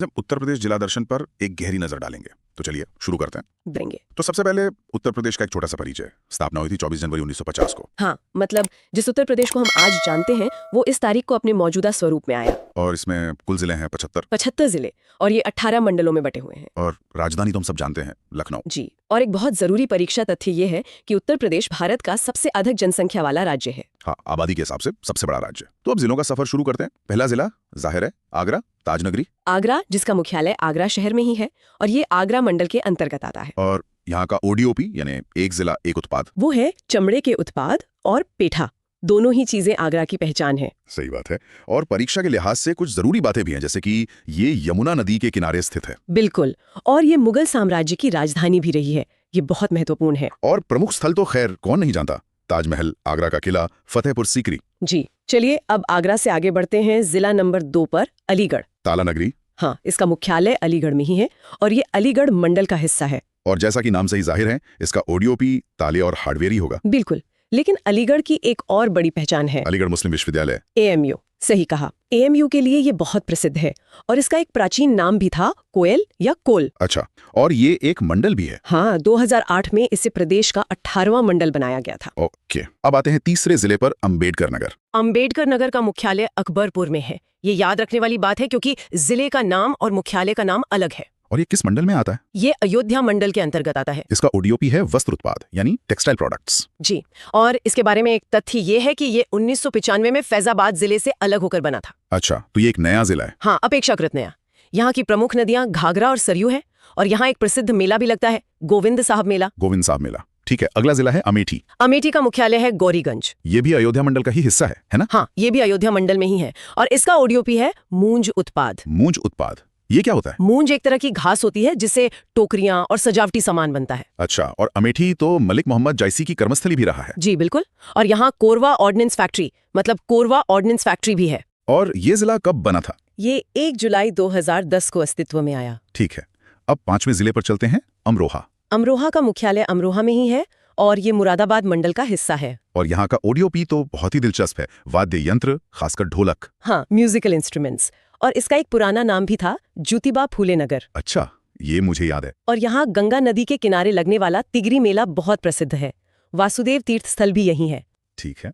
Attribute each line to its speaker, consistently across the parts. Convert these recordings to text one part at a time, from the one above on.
Speaker 1: जब उत्तर प्रदेश जिला दर्शन पर एक गहरी नजर डालेंगे तो चलिए शुरू करते हैं।
Speaker 2: देंगे।
Speaker 1: तो सबसे पहले उत्तर प्रदेश का एक छोटा सा परिचय। स्थापना हुई थी 24 जनवरी 1950 को
Speaker 2: हाँ, मतलब जिस उत्तर प्रदेश को हम आज जानते हैं वो इस तारीख को अपने मौजूदा स्वरूप में आया।
Speaker 1: और इसमें कुल जिले हैं
Speaker 2: 75 जिले और ये 18 मंडलों में बटे हुए हैं।
Speaker 1: और राजधानी तो हम सब जानते हैं, लखनऊ।
Speaker 2: जी, और एक बहुत जरूरी परीक्षा तथ्य ये है कि उत्तर प्रदेश भारत का सबसे अधिक जनसंख्या वाला राज्य है।
Speaker 1: हाँ, आबादी के हिसाब से सबसे बड़ा राज्य। तो अब जिलों का सफर शुरू करते हैं। पहला जिला जाहिर है आगरा, ताजनगरी।
Speaker 2: आगरा, जिसका मुख्यालय आगरा शहर में ही है और ये आगरा मंडल के अंतर्गत आता है।
Speaker 1: और यहाँ का ओडीओपी यानी एक जिला एक उत्पाद,
Speaker 2: वो है चमड़े के उत्पाद और पेठा। दोनों ही चीजें आगरा की पहचान है।
Speaker 1: सही बात है। और परीक्षा के लिहाज से कुछ जरूरी बातें भी हैं, जैसे कि ये यमुना नदी के किनारे स्थित है।
Speaker 2: बिल्कुल, और ये मुगल साम्राज्य की राजधानी भी रही है। ये बहुत महत्वपूर्ण है।
Speaker 1: और प्रमुख स्थल तो खैर कौन नहीं जानता, ताजमहल, आगरा का किला, फतेहपुर सीकरी।
Speaker 2: जी, चलिए अब आगरा से आगे बढ़ते हैं जिला नंबर 2 पर, अलीगढ़।
Speaker 1: ताला नगरी।
Speaker 2: हाँ, इसका मुख्यालय अलीगढ़ में ही है और ये अलीगढ़ मंडल का हिस्सा है।
Speaker 1: और जैसा कि नाम से ही जाहिर है, इसका ओडीओपी ताले और हार्डवेयर ही होगा।
Speaker 2: बिल्कुल, लेकिन अलीगढ़ की एक और बड़ी पहचान है,
Speaker 1: अलीगढ़ मुस्लिम विश्वविद्यालय,
Speaker 2: एएमयू। सही कहा, एएमयू के लिए ये बहुत प्रसिद्ध है और इसका एक प्राचीन नाम भी था कोयल या कोल।
Speaker 1: अच्छा, और ये एक मंडल भी है।
Speaker 2: हाँ, 2008 में इसे प्रदेश का 18वां मंडल बनाया गया था।
Speaker 1: ओके, अब आते हैं तीसरे जिले पर, अंबेडकर नगर।
Speaker 2: अंबेडकर नगर का मुख्यालय अकबरपुर में है। ये याद रखने वाली बात है क्योंकि जिले का नाम और मुख्यालय का नाम अलग है।
Speaker 1: और ये किस मंडल में आता है?
Speaker 2: ये अयोध्या मंडल के अंतर्गत आता है।
Speaker 1: इसका ओडीओपी है वस्त्र उत्पाद यानी टेक्सटाइल प्रोडक्ट्स।
Speaker 2: जी, और इसके बारे में एक तथ्य ये है कि ये 1995 में फैजाबाद जिले से अलग होकर बना था।
Speaker 1: अच्छा, तो ये एक नया जिला है।
Speaker 2: हाँ, अपेक्षाकृत नया। यहाँ की प्रमुख नदियां घाघरा और सरयू है और यहाँ एक प्रसिद्ध मेला भी लगता है, गोविंद साहब मेला।
Speaker 1: गोविंद साहब मेला, ठीक है। अगला जिला है अमेठी।
Speaker 2: अमेठी का मुख्यालय है गौरीगंज।
Speaker 1: ये भी अयोध्या मंडल का ही हिस्सा है ना?
Speaker 2: हाँ, ये भी अयोध्या मंडल में ही है और इसका ओडीओपी है मूंज उत्पाद।
Speaker 1: मूंज उत्पाद, ये क्या होता है?
Speaker 2: मूंज एक तरह की घास होती है जिससे टोकरियां और सजावटी सामान बनता है।
Speaker 1: अच्छा, और अमेठी तो मलिक मोहम्मद जायसी की कर्मस्थली भी रहा है।
Speaker 2: जी बिल्कुल, और यहाँ कोरवा ऑर्डिनेंस फैक्ट्री मतलब कोरवा ऑर्डिनेंस फैक्ट्री भी है।
Speaker 1: और ये जिला कब बना था?
Speaker 2: ये 1 जुलाई 2010 को अस्तित्व में आया।
Speaker 1: ठीक है, अब पांचवें जिले पर चलते हैं, अमरोहा।
Speaker 2: अमरोहा का मुख्यालय अमरोहा में ही है और ये मुरादाबाद मंडल का हिस्सा है।
Speaker 1: और यहाँ का ओडीओपी तो बहुत ही दिलचस्प है, वाद्य यंत्र, खासकर ढोलक।
Speaker 2: हाँ, म्यूजिकल इंस्ट्रूमेंट्स। और इसका एक पुराना नाम भी था ज्योतिबा फूले नगर।
Speaker 1: अच्छा, ये मुझे याद है।
Speaker 2: और यहाँ गंगा नदी के किनारे लगने वाला तिगरी मेला बहुत प्रसिद्ध है। वासुदेव तीर्थ स्थल भी यही है।
Speaker 1: ठीक है,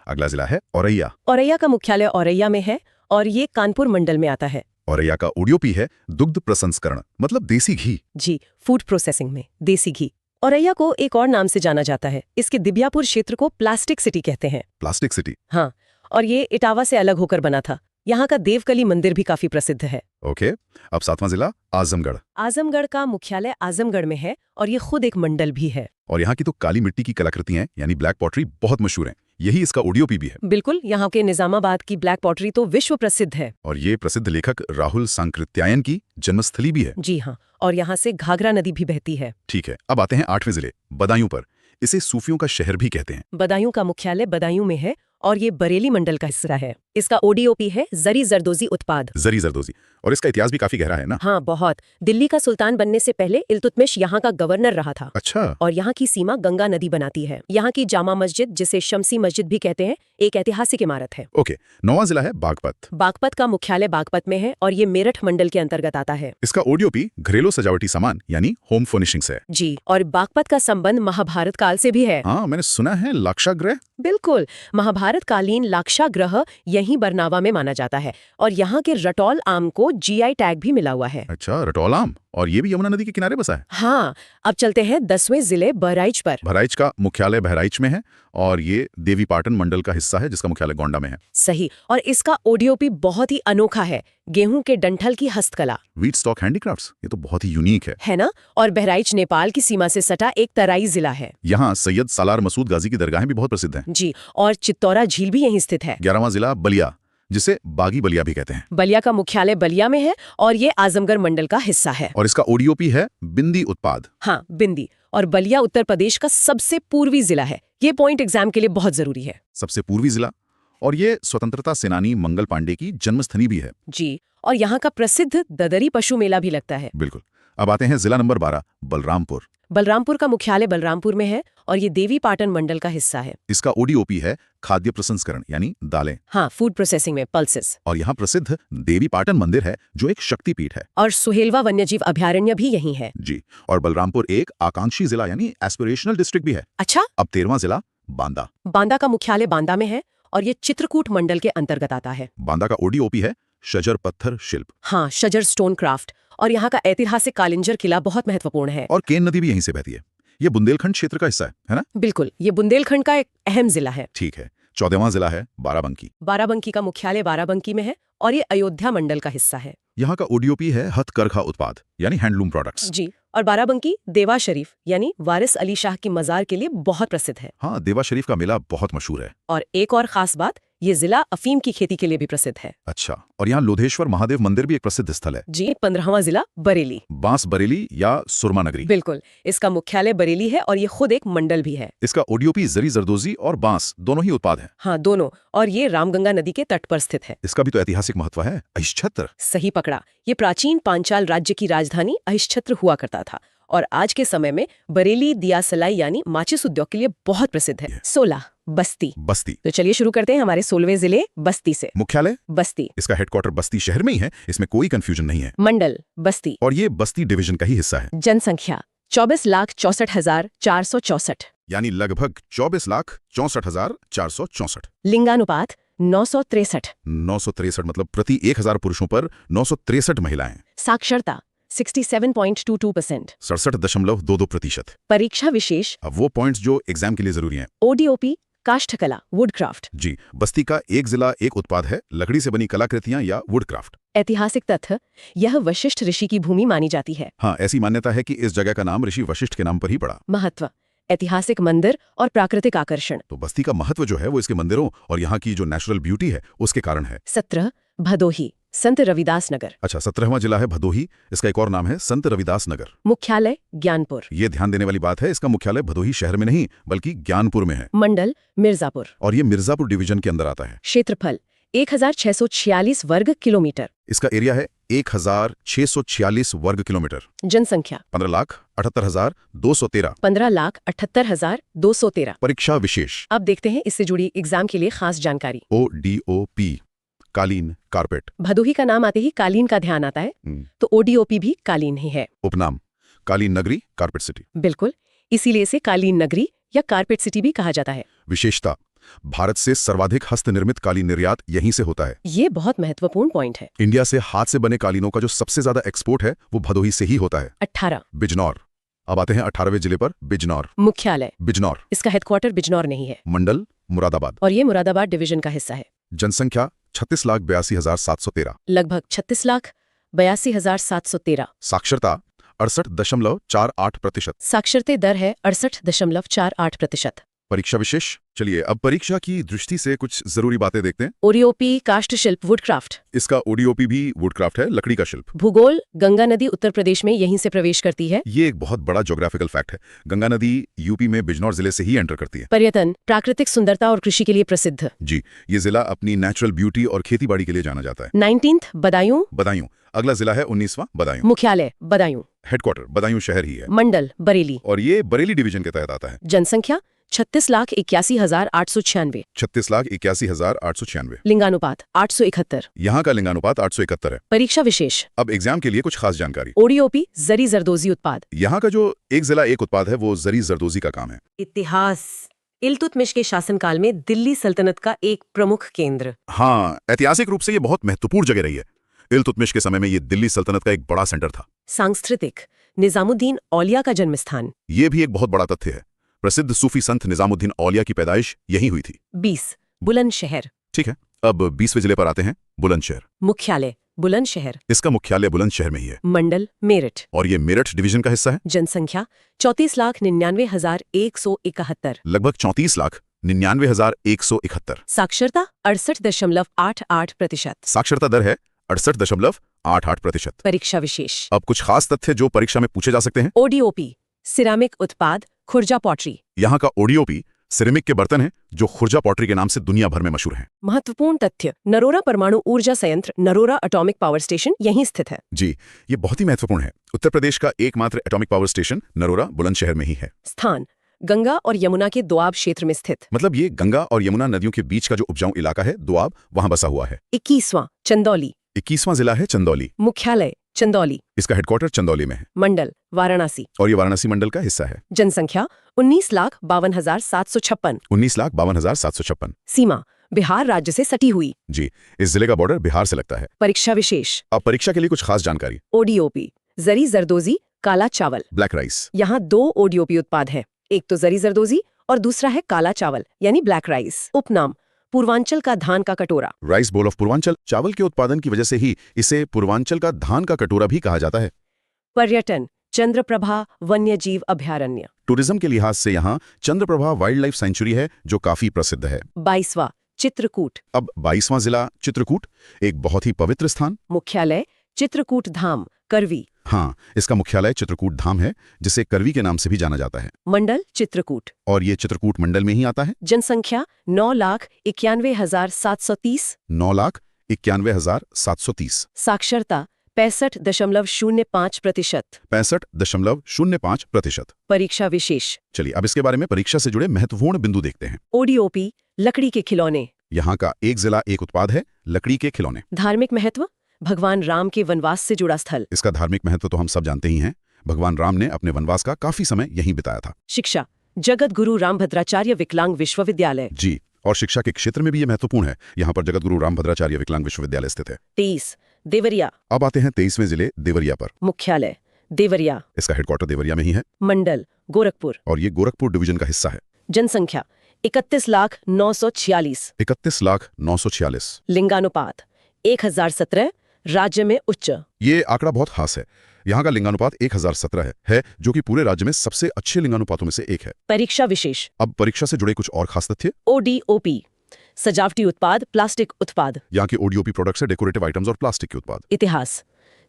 Speaker 1: अगला जिला है औरैया।
Speaker 2: औरैया का मुख्यालय औरैया में है और ये कानपुर मंडल में आता है।
Speaker 1: औरैया का ओडीओपी है दुग्ध प्रसंस्करण मतलब देसी घी।
Speaker 2: जी, फूड प्रोसेसिंग में देसी घी। औरैया को एक और नाम से जाना जाता है। इसके दिब्यापुर क्षेत्र को प्लास्टिक सिटी कहते हैं।
Speaker 1: Plastic city?
Speaker 2: हाँ, और ये इटावा से अलग होकर बना था। यहाँ का देवकली मंदिर भी काफी प्रसिद्ध है।
Speaker 1: ओके, अब सातवां जिला आजमगढ़।
Speaker 2: आजमगढ़ का मुख्यालय आजमगढ़ में है और ये खुद एक मंडल भी है।
Speaker 1: और यहाँ की तो काली मिट्टी की कलाकृतियां यानी ब्लैक पॉटरी बहुत मशहूर हैं। यही इसका ओडीओपी भी है।
Speaker 2: बिल्कुल, यहाँ के निजामाबाद की ब्लैक पॉटरी तो विश्व प्रसिद्ध है।
Speaker 1: और ये प्रसिद्ध लेखक राहुल सांकृत्यायन की जन्मस्थली भी है।
Speaker 2: जी हाँ, और यहाँ से घाघरा नदी भी बहती है।
Speaker 1: ठीक है, अब आते हैं आठवें जिले, बदायूं पर। इसे सूफियों का शहर भी कहते हैं।
Speaker 2: बदायूं का मुख्यालय बदायूं में है और ये बरेली मंडल का हिस्सा है। इसका ओडीओपी है जरी जरदोजी उत्पाद।
Speaker 1: जरी जरदोजी, और इसका इतिहास भी काफी गहरा है ना?
Speaker 2: हाँ, बहुत। दिल्ली का सुल्तान बनने से पहले इल्तुतमिश यहाँ का गवर्नर रहा था।
Speaker 1: अच्छा।
Speaker 2: और यहाँ की सीमा गंगा नदी बनाती है। यहाँ की जामा मस्जिद, जिसे शमसी मस्जिद भी कहते हैं, एक ऐतिहासिक इमारत है।
Speaker 1: ओके, नौवां जिला है बागपत।
Speaker 2: बागपत का मुख्यालय बागपत में है और ये मेरठ मंडल के अंतर्गत आता है।
Speaker 1: इसका ओडीओपी घरेलू सजावटी सामान यानी होम फर्निशिंग्स है।
Speaker 2: जी, और बागपत का संबंध महाभारत काल से भी है।
Speaker 1: हाँ, मैंने सुना है लाक्षागृह।
Speaker 2: बिल्कुल, महाभारत कालीन लाक्षागृह यहीं बरनावा में माना जाता है और यहाँ के रटौल आम को जीआई टैग भी मिला हुआ है।
Speaker 1: अच्छा, रटौल आम, और ये भी यमुना नदी के किनारे बसा है।
Speaker 2: हाँ, अब चलते हैं 10वें जिले बहराइच पर।
Speaker 1: बहराइच का मुख्यालय बहराइच में है और ये देवीपाटन मंडल का हिस्सा है जिसका मुख्यालय गोंडा में है।
Speaker 2: सही, और इसका ओडीओपी बहुत ही अनोखा है। गेहूं के डंठल की हस्तकला,
Speaker 1: व्हीट स्टॉक हैंडीक्राफ्ट्स, ये तो बहुत ही यूनिक है
Speaker 2: ना? और बहराइच नेपाल की सीमा से सटा एक तराई जिला है।
Speaker 1: यहाँ सैयद सालार मसूद गाजी की दरगाहें भी बहुत प्रसिद्ध हैं।
Speaker 2: जी, और चित्तौरा झील भी यहीं स्थित है।
Speaker 1: 11वां जिला बलिया, जिसे बागी बलिया भी कहते हैं।
Speaker 2: बलिया का मुख्यालय बलिया में है और ये आजमगढ़ मंडल का हिस्सा है।
Speaker 1: और इसका ओडीओपी है बिंदी उत्पाद।
Speaker 2: हाँ, बिंदी। और बलिया उत्तर प्रदेश का सबसे पूर्वी जिला है। ये पॉइंट एग्जाम के लिए बहुत जरूरी है।
Speaker 1: सबसे पूर्वी जिला, और ये स्वतंत्रता सेनानी मंगल पांडे की जन्मस्थली भी है।
Speaker 2: जी, और यहाँ का प्रसिद्ध ददरी पशु मेला भी लगता है।
Speaker 1: बिल्कुल। अब आते हैं जिला नंबर 12, बलरामपुर।
Speaker 2: बलरामपुर का मुख्यालय बलरामपुर में है और ये देवी पाटन मंडल का हिस्सा है।
Speaker 1: इसका ओडीओपी है खाद्य प्रसंस्करण यानी दालें।
Speaker 2: हाँ, फूड प्रोसेसिंग में पल्सेस।
Speaker 1: और यहाँ प्रसिद्ध देवी पाटन मंदिर है जो एक शक्तिपीठ है।
Speaker 2: और सुहेलवा वन्यजीव अभयारण्य भी यहीं है।
Speaker 1: जी, और बलरामपुर एक आकांक्षी जिला यानी एस्पिरेशनल डिस्ट्रिक्ट भी है।
Speaker 2: अच्छा,
Speaker 1: अब 13वां जिला बांदा।
Speaker 2: बांदा का मुख्यालय बांदा में है और ये चित्रकूट मंडल के अंतर्गत आता है।
Speaker 1: बांदा का ओडीओपी है शजर पत्थर शिल्प।
Speaker 2: हाँ, शजर स्टोन क्राफ्ट। और यहाँ का ऐतिहासिक कालिंजर किला बहुत महत्वपूर्ण है।
Speaker 1: और केन नदी भी यहीं से बहती है। ये बुंदेलखंड क्षेत्र का हिस्सा है ना?
Speaker 2: बिल्कुल, ये बुंदेलखंड का एक अहम जिला है।
Speaker 1: ठीक है। 14वां जिला है बाराबंकी।
Speaker 2: बाराबंकी का मुख्यालय बाराबंकी में है और ये अयोध्या मंडल का हिस्सा है।
Speaker 1: यहाँ का ओडीओपी है हथकरघा उत्पाद यानी हैंडलूम प्रोडक्ट्स।
Speaker 2: जी, और बाराबंकी देवा शरीफ यानी वारिस अली शाह की मजार के लिए बहुत प्रसिद्ध है।
Speaker 1: हाँ, देवा शरीफ का मेला बहुत मशहूर है।
Speaker 2: और एक और खास बात, ये जिला अफीम की खेती के लिए भी प्रसिद्ध है।
Speaker 1: अच्छा, और यहाँ लोधेश्वर महादेव मंदिर भी एक प्रसिद्ध स्थल है।
Speaker 2: जी, 15वां जिला बरेली।
Speaker 1: बांस बरेली या सुरमा नगरी।
Speaker 2: बिल्कुल, इसका मुख्यालय बरेली है और ये खुद एक मंडल भी है।
Speaker 1: इसका ओडीओपी जरी जरदोजी और बांस दोनों ही उत्पाद हैं।
Speaker 2: हाँ, दोनों। और ये रामगंगा नदी के तट पर स्थित है।
Speaker 1: इसका भी तो ऐतिहासिक महत्व है। अहिष्छत्र।
Speaker 2: सही पकड़ा, ये प्राचीन पांचाल राज्य की राजधानी अहिष्छत्र हुआ करता था और आज के समय में बरेली दिया सलाई यानी माचिस उद्योग के लिए बहुत प्रसिद्ध है। 16 बस्ती।
Speaker 1: बस्ती।
Speaker 2: तो चलिए शुरू करते हैं हमारे 16वें जिले बस्ती से।
Speaker 1: मुख्यालय
Speaker 2: बस्ती।
Speaker 1: इसका हेडक्वार्टर बस्ती शहर में ही है, इसमें कोई कंफ्यूजन नहीं है।
Speaker 2: मंडल बस्ती।
Speaker 1: और ये बस्ती डिवीजन का ही हिस्सा है।
Speaker 2: जनसंख्या 24,64,464।
Speaker 1: यानी लगभग 24,64,464।
Speaker 2: लिंगानुपात 963।
Speaker 1: 963 मतलब प्रति 1000 पुरुषों पर 963 महिलाएं।
Speaker 2: साक्षरता 67.22%।
Speaker 1: 67.22%।
Speaker 2: परीक्षा विशेष।
Speaker 1: अब वो पॉइंट्स जो एग्जाम के लिए जरूरी हैं।
Speaker 2: ODOP काष्ठकला woodcraft.
Speaker 1: जी, बस्ती का एक जिला एक उत्पाद है, लकड़ी से बनी कलाकृतियां या वुडक्राफ्ट।
Speaker 2: ऐतिहासिक तथ्य, यह वशिष्ठ ऋषि की भूमि मानी जाती है।
Speaker 1: हाँ, ऐसी मान्यता है कि इस जगह का नाम ऋषि वशिष्ठ के नाम पर ही पड़ा।
Speaker 2: महत्व, ऐतिहासिक मंदिर और प्राकृतिक आकर्षण।
Speaker 1: तो बस्ती का महत्व जो है वो इसके मंदिरों और यहाँ की जो नेचुरल ब्यूटी है उसके कारण है।
Speaker 2: 17 भदोही संत रविदास नगर।
Speaker 1: अच्छा, 17वां जिला है भदोही। इसका एक और नाम है संत रविदास नगर।
Speaker 2: मुख्यालय ज्ञानपुर।
Speaker 1: ये ध्यान देने वाली बात है, इसका मुख्यालय भदोही शहर में नहीं बल्कि ज्ञानपुर में है।
Speaker 2: मंडल मिर्जापुर।
Speaker 1: और ये मिर्जापुर डिवीजन के अंदर आता है।
Speaker 2: क्षेत्रफल 1646 वर्ग किलोमीटर।
Speaker 1: इसका एरिया है 1646 वर्ग किलोमीटर।
Speaker 2: जनसंख्या
Speaker 1: 15,78,213।
Speaker 2: 15,78,213।
Speaker 1: परीक्षा विशेष।
Speaker 2: अब देखते हैं इससे जुड़ी एग्जाम के लिए खास जानकारी।
Speaker 1: ओडीओपी कालीन कारपेट।
Speaker 2: भदोही का नाम आते ही कालीन का ध्यान आता है, तो ओडीओपी भी कालीन ही है।
Speaker 1: उपनाम कालीन नगरी कारपेट सिटी।
Speaker 2: बिल्कुल, इसीलिए इसे कालीन नगरी या कारपेट सिटी भी कहा जाता है।
Speaker 1: विशेषता, भारत से सर्वाधिक हस्तनिर्मित कालीन निर्यात यहीं से होता है।
Speaker 2: ये बहुत महत्वपूर्ण पॉइंट है।
Speaker 1: इंडिया से हाथ से बने कालीनों का जो सबसे ज्यादा एक्सपोर्ट है वो भदोही से ही होता है।
Speaker 2: 18
Speaker 1: बिजनौर। अब आते हैं 18वें जिले पर, बिजनौर।
Speaker 2: मुख्यालय
Speaker 1: बिजनौर।
Speaker 2: इसका हेडक्वार्टर बिजनौर नहीं है।
Speaker 1: मंडल मुरादाबाद।
Speaker 2: और ये मुरादाबाद डिवीजन का हिस्सा है।
Speaker 1: जनसंख्या 36,82,713।
Speaker 2: लगभग 36,82,713।
Speaker 1: साक्षरता 68.48%।
Speaker 2: साक्षरते दर है 68.48%।
Speaker 1: परीक्षा विशेष। चलिए अब परीक्षा की दृष्टि से कुछ जरूरी बातें देखते हैं।
Speaker 2: ओडीओपी काष्ठ शिल्प वुडक्राफ्ट।
Speaker 1: इसका ओडीओपी भी वुडक्राफ्ट है, लकड़ी का शिल्प।
Speaker 2: भूगोल, गंगा नदी उत्तर प्रदेश में यहीं से प्रवेश करती है।
Speaker 1: ये एक बहुत बड़ा ज्योग्राफिकल फैक्ट है। गंगा नदी यूपी में बिजनौर जिले से ही एंटर करती है।
Speaker 2: पर्यटन, प्राकृतिक सुंदरता और कृषि के लिए प्रसिद्ध।
Speaker 1: जी, ये जिला अपनी नेचुरल ब्यूटी और खेतीबाड़ी के लिए जाना जाता है।
Speaker 2: 19th बदायूं।
Speaker 1: बदायूं। अगला जिला है 19वां बदायूं।
Speaker 2: मुख्यालय बदायूं।
Speaker 1: हेडक्वार्टर बदायूं शहर ही है।
Speaker 2: मंडल बरेली।
Speaker 1: और ये बरेली डिवीजन के तहत आता है।
Speaker 2: जनसंख्या 36,81,896।
Speaker 1: 36,81,896।
Speaker 2: लिंगानुपात 871।
Speaker 1: यहाँ का लिंगानुपात 871 है।
Speaker 2: परीक्षा विशेष।
Speaker 1: अब एग्जाम के लिए कुछ खास जानकारी।
Speaker 2: ओडीओपी जरी जरदोजी उत्पाद।
Speaker 1: यहाँ का जो एक जिला एक उत्पाद है वो जरी जरदोजी का काम है।
Speaker 2: इतिहास, इल्तुतमिश के शासनकाल में दिल्ली सल्तनत का एक प्रमुख केंद्र।
Speaker 1: हाँ, ऐतिहासिक रूप से ये बहुत महत्वपूर्ण जगह रही है। इल्तुतमिश के समय में ये दिल्ली सल्तनत का एक बड़ा सेंटर था।
Speaker 2: सांस्कृतिक, निजामुद्दीन औलिया का जन्मस्थान।
Speaker 1: ये भी एक बहुत बड़ा तथ्य है। प्रसिद्ध सूफी संत निजामुद्दीन औलिया की पैदाइश यहीं हुई थी।
Speaker 2: 20 बुलंदशहर।
Speaker 1: ठीक है, अब 20वें जिले पर आते हैं, बुलंदशहर।
Speaker 2: मुख्यालय बुलंदशहर।
Speaker 1: इसका मुख्यालय बुलंदशहर में ही है।
Speaker 2: मंडल मेरठ।
Speaker 1: और ये मेरठ डिवीजन का हिस्सा है।
Speaker 2: जनसंख्या 34,99,171।
Speaker 1: लगभग 34,99,171।
Speaker 2: साक्षरता 68.88%।
Speaker 1: साक्षरता दर है 68.88%।
Speaker 2: परीक्षा विशेष।
Speaker 1: अब कुछ खास तथ्य जो परीक्षा में पूछे जा सकते हैं।
Speaker 2: ओडीओपी सिरामिक उत्पाद खुर्जा पॉटरी।
Speaker 1: यहाँ का ओडीओपी सिरेमिक के बर्तन हैं जो खुर्जा पॉटरी के नाम से दुनिया भर में मशहूर हैं।
Speaker 2: महत्वपूर्ण तथ्य, नरोरा परमाणु ऊर्जा संयंत्र, नरोरा एटॉमिक पावर स्टेशन यहीं स्थित है।
Speaker 1: जी, ये बहुत ही महत्वपूर्ण है। उत्तर प्रदेश का एकमात्र atomic power station Narora Bulandshahr में ही है।
Speaker 2: स्थान, गंगा और यमुना के दोआब क्षेत्र में स्थित।
Speaker 1: मतलब ये गंगा और यमुना नदियों के बीच का जो उपजाऊ इलाका है दोआब, वहां बसा हुआ है।
Speaker 2: 21वां, चंदौली।
Speaker 1: 21वां जिला है चंदौली।
Speaker 2: मुख्यालय, चंदौली।
Speaker 1: इसका हेडक्वार्टर चंदौली में है
Speaker 2: मंडल, वाराणसी।
Speaker 1: और ये वाराणसी मंडल का हिस्सा है।
Speaker 2: जनसंख्या 19,52,756।
Speaker 1: 19,52,756।
Speaker 2: सीमा, बिहार राज्य से सटी हुई।
Speaker 1: जी, इस जिले का बॉर्डर बिहार से लगता है।
Speaker 2: परीक्षा विशेष,
Speaker 1: अब परीक्षा के लिए कुछ खास जानकारी।
Speaker 2: ओडीओपी, जरी जरदोजी, काला चावल।
Speaker 1: Black rice.
Speaker 2: यहाँ 2 ओडीओपी उत्पाद हैं, एक तो जरी जरदोजी और दूसरा है काला चावल यानी ब्लैक राइस। उपनाम, पूर्वांचल का धान का कटोरा।
Speaker 1: Rice bowl of Purvanchal. चावल के उत्पादन की वजह से ही इसे पूर्वांचल का धान का कटोरा भी कहा जाता है।
Speaker 2: पर्यटन, चंद्रप्रभा वन्यजीव अभयारण्य।
Speaker 1: टूरिज्म के लिहाज से यहाँ चंद्रप्रभा वाइल्ड लाइफ सेंचुरी है जो काफी प्रसिद्ध है।
Speaker 2: 22वां, चित्रकूट।
Speaker 1: अब 22वां जिला चित्रकूट, एक बहुत ही पवित्र स्थान।
Speaker 2: मुख्यालय, चित्रकूट धाम, करवी।
Speaker 1: हाँ, इसका मुख्यालय चित्रकूट धाम है जिसे करवी के नाम से भी जाना जाता है।
Speaker 2: मंडल, चित्रकूट।
Speaker 1: और ये चित्रकूट मंडल में ही आता है।
Speaker 2: जनसंख्या 9,91,730।
Speaker 1: 9,91,730।
Speaker 2: साक्षरता 65.05%।
Speaker 1: 65.05%।
Speaker 2: परीक्षा विशेष।
Speaker 1: चलिए अब इसके बारे में परीक्षा से जुड़े महत्वपूर्ण बिंदु देखते हैं।
Speaker 2: ओडीओपी, लकड़ी के खिलौने।
Speaker 1: यहाँ का एक जिला एक उत्पाद है, लकड़ी के खिलौने।
Speaker 2: धार्मिक महत्व, भगवान राम के वनवास से जुड़ा स्थल।
Speaker 1: इसका धार्मिक महत्व तो हम सब जानते ही हैं। भगवान राम ने अपने वनवास का काफी समय यहीं बिताया था।
Speaker 2: शिक्षा, जगत गुरु रामभद्राचार्य विकलांग विश्वविद्यालय।
Speaker 1: जी, और शिक्षा के क्षेत्र में भी ये महत्वपूर्ण है। यहाँ पर जगत गुरु रामभद्राचार्य विकलांग विश्वविद्यालय स्थित है।
Speaker 2: 23, देवरिया।
Speaker 1: अब आते हैं 23वें जिले देवरिया पर।
Speaker 2: मुख्यालय, देवरिया।
Speaker 1: इसका हेडक्वार्टर देवरिया में ही है।
Speaker 2: मंडल, गोरखपुर।
Speaker 1: और ये गोरखपुर डिवीजन का हिस्सा है।
Speaker 2: जनसंख्या 31,946।
Speaker 1: 31,946।
Speaker 2: लिंगानुपात 1017, राज्य में उच्च।
Speaker 1: ये आंकड़ा बहुत खास है। यहाँ का लिंगानुपात 1017 है जो कि पूरे राज्य में सबसे अच्छे लिंगानुपातों में से एक है।
Speaker 2: परीक्षा विशेष।
Speaker 1: अब परीक्षा से जुड़े कुछ और खास तथ्य।
Speaker 2: ओडीओपी, सजावटी उत्पाद, प्लास्टिक उत्पाद।
Speaker 1: यहाँ के ओडीओपी प्रोडक्ट्स है डेकोरेटिव आइटम्स और प्लास्टिक के उत्पाद।
Speaker 2: इतिहास,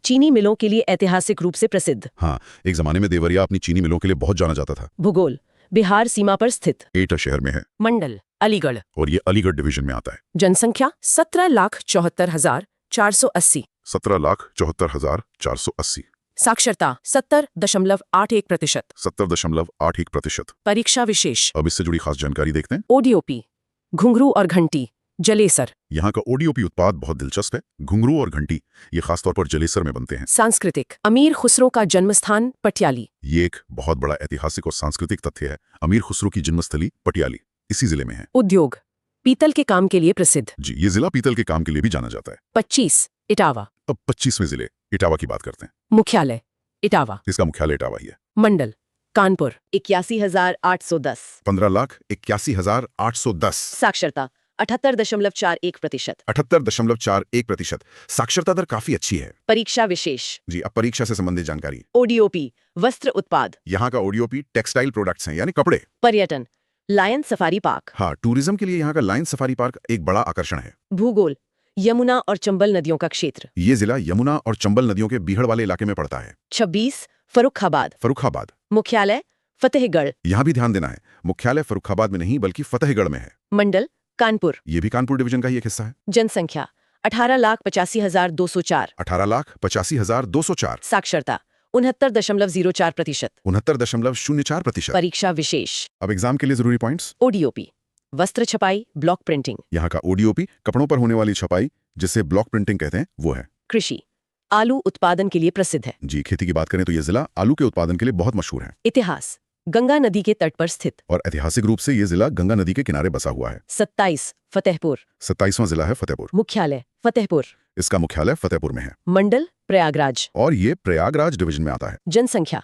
Speaker 2: चीनी मिलों के लिए ऐतिहासिक रूप से प्रसिद्ध।
Speaker 1: हाँ, एक जमाने में देवरिया अपनी चीनी मिलों के लिए बहुत जाना जाता था।
Speaker 2: भूगोल, बिहार सीमा पर स्थित।
Speaker 1: एटा शहर में है।
Speaker 2: मंडल, अलीगढ़।
Speaker 1: और ये अलीगढ़ डिवीजन में आता है।
Speaker 2: जनसंख्या 17,74,480।
Speaker 1: 17,74,480।
Speaker 2: साक्षरता 70.81%।
Speaker 1: 70.81%।
Speaker 2: परीक्षा विशेष।
Speaker 1: अब इससे जुड़ी खास जानकारी देखते हैं।
Speaker 2: ओडीओपी, घुंघरू और घंटी, जलेसर।
Speaker 1: यहाँ का ओडीओपी उत्पाद बहुत दिलचस्प है। घुंघरू और घंटी ये खासतौर पर जलेसर में बनते हैं।
Speaker 2: सांस्कृतिक, अमीर खुसरो का जन्मस्थान पटियाली।
Speaker 1: ये एक बहुत बड़ा ऐतिहासिक और सांस्कृतिक तथ्य है। अमीर खुसरो की जन्मस्थली पटियाली इसी जिले में है।
Speaker 2: उद्योग, पीतल के काम के लिए प्रसिद्ध।
Speaker 1: जी, ये जिला पीतल के काम के लिए भी जाना जाता है।
Speaker 2: 25, इटावा।
Speaker 1: अब 25वें जिले इटावा की बात करते हैं।
Speaker 2: मुख्यालय, इटावा।
Speaker 1: इसका मुख्यालय इटावा ही है।
Speaker 2: मंडल, कानपुर। 81,810।
Speaker 1: 15,81,810।
Speaker 2: साक्षरता 78.41%।
Speaker 1: 78.41%। साक्षरता दर काफी अच्छी है।
Speaker 2: परीक्षा विशेष।
Speaker 1: जी, अब परीक्षा से संबंधित जानकारी।
Speaker 2: ओडीओपी, वस्त्र उत्पाद।
Speaker 1: यहाँ का ओडीओपी टेक्सटाइल प्रोडक्ट्स हैं यानी कपड़े।
Speaker 2: पर्यटन, लायन सफारी पार्क।
Speaker 1: हाँ, टूरिज्म के लिए यहाँ का लायन सफारी पार्क एक बड़ा आकर्षण है।
Speaker 2: भूगोल, यमुना और चंबल नदियों का क्षेत्र।
Speaker 1: ये जिला यमुना और चंबल नदियों के बीहड़ वाले इलाके में पड़ता है।
Speaker 2: 26, फर्रुखाबाद।
Speaker 1: फर्रुखाबाद।
Speaker 2: मुख्यालय, फतेहगढ़।
Speaker 1: यहाँ भी ध्यान देना है, मुख्यालय फर्रुखाबाद में नहीं बल्कि फतेहगढ़ में है।
Speaker 2: मंडल, कानपुर।
Speaker 1: ये भी कानपुर डिवीजन का ही एक हिस्सा है।
Speaker 2: जनसंख्या 18,85,204।
Speaker 1: 18,85,204।
Speaker 2: साक्षरता 69.04%।
Speaker 1: 69.04%।
Speaker 2: परीक्षा विशेष।
Speaker 1: अब एग्जाम के लिए जरूरी पॉइंट्स।
Speaker 2: ओडीओपी, वस्त्र छपाई, ब्लॉक प्रिंटिंग।
Speaker 1: यहाँ का ओडीओपी कपड़ों पर होने वाली छपाई जिसे ब्लॉक प्रिंटिंग कहते हैं वो है।
Speaker 2: कृषि, आलू उत्पादन के लिए प्रसिद्ध है।
Speaker 1: जी, खेती की बात करें तो ये जिला आलू के उत्पादन के लिए बहुत मशहूर है।
Speaker 2: इतिहास, गंगा नदी के तट पर स्थित।
Speaker 1: और ऐतिहासिक रूप से ये जिला गंगा नदी के किनारे बसा हुआ है।
Speaker 2: 27, फतेहपुर।
Speaker 1: 27वां जिला है फतेहपुर।
Speaker 2: मुख्यालय, फतेहपुर।
Speaker 1: इसका मुख्यालय फतेहपुर में है।
Speaker 2: मंडल, प्रयागराज।
Speaker 1: और ये प्रयागराज डिवीजन में आता है।
Speaker 2: जनसंख्या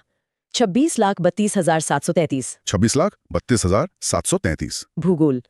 Speaker 2: 26,32,733।
Speaker 1: 26,32,733।
Speaker 2: भूगोल,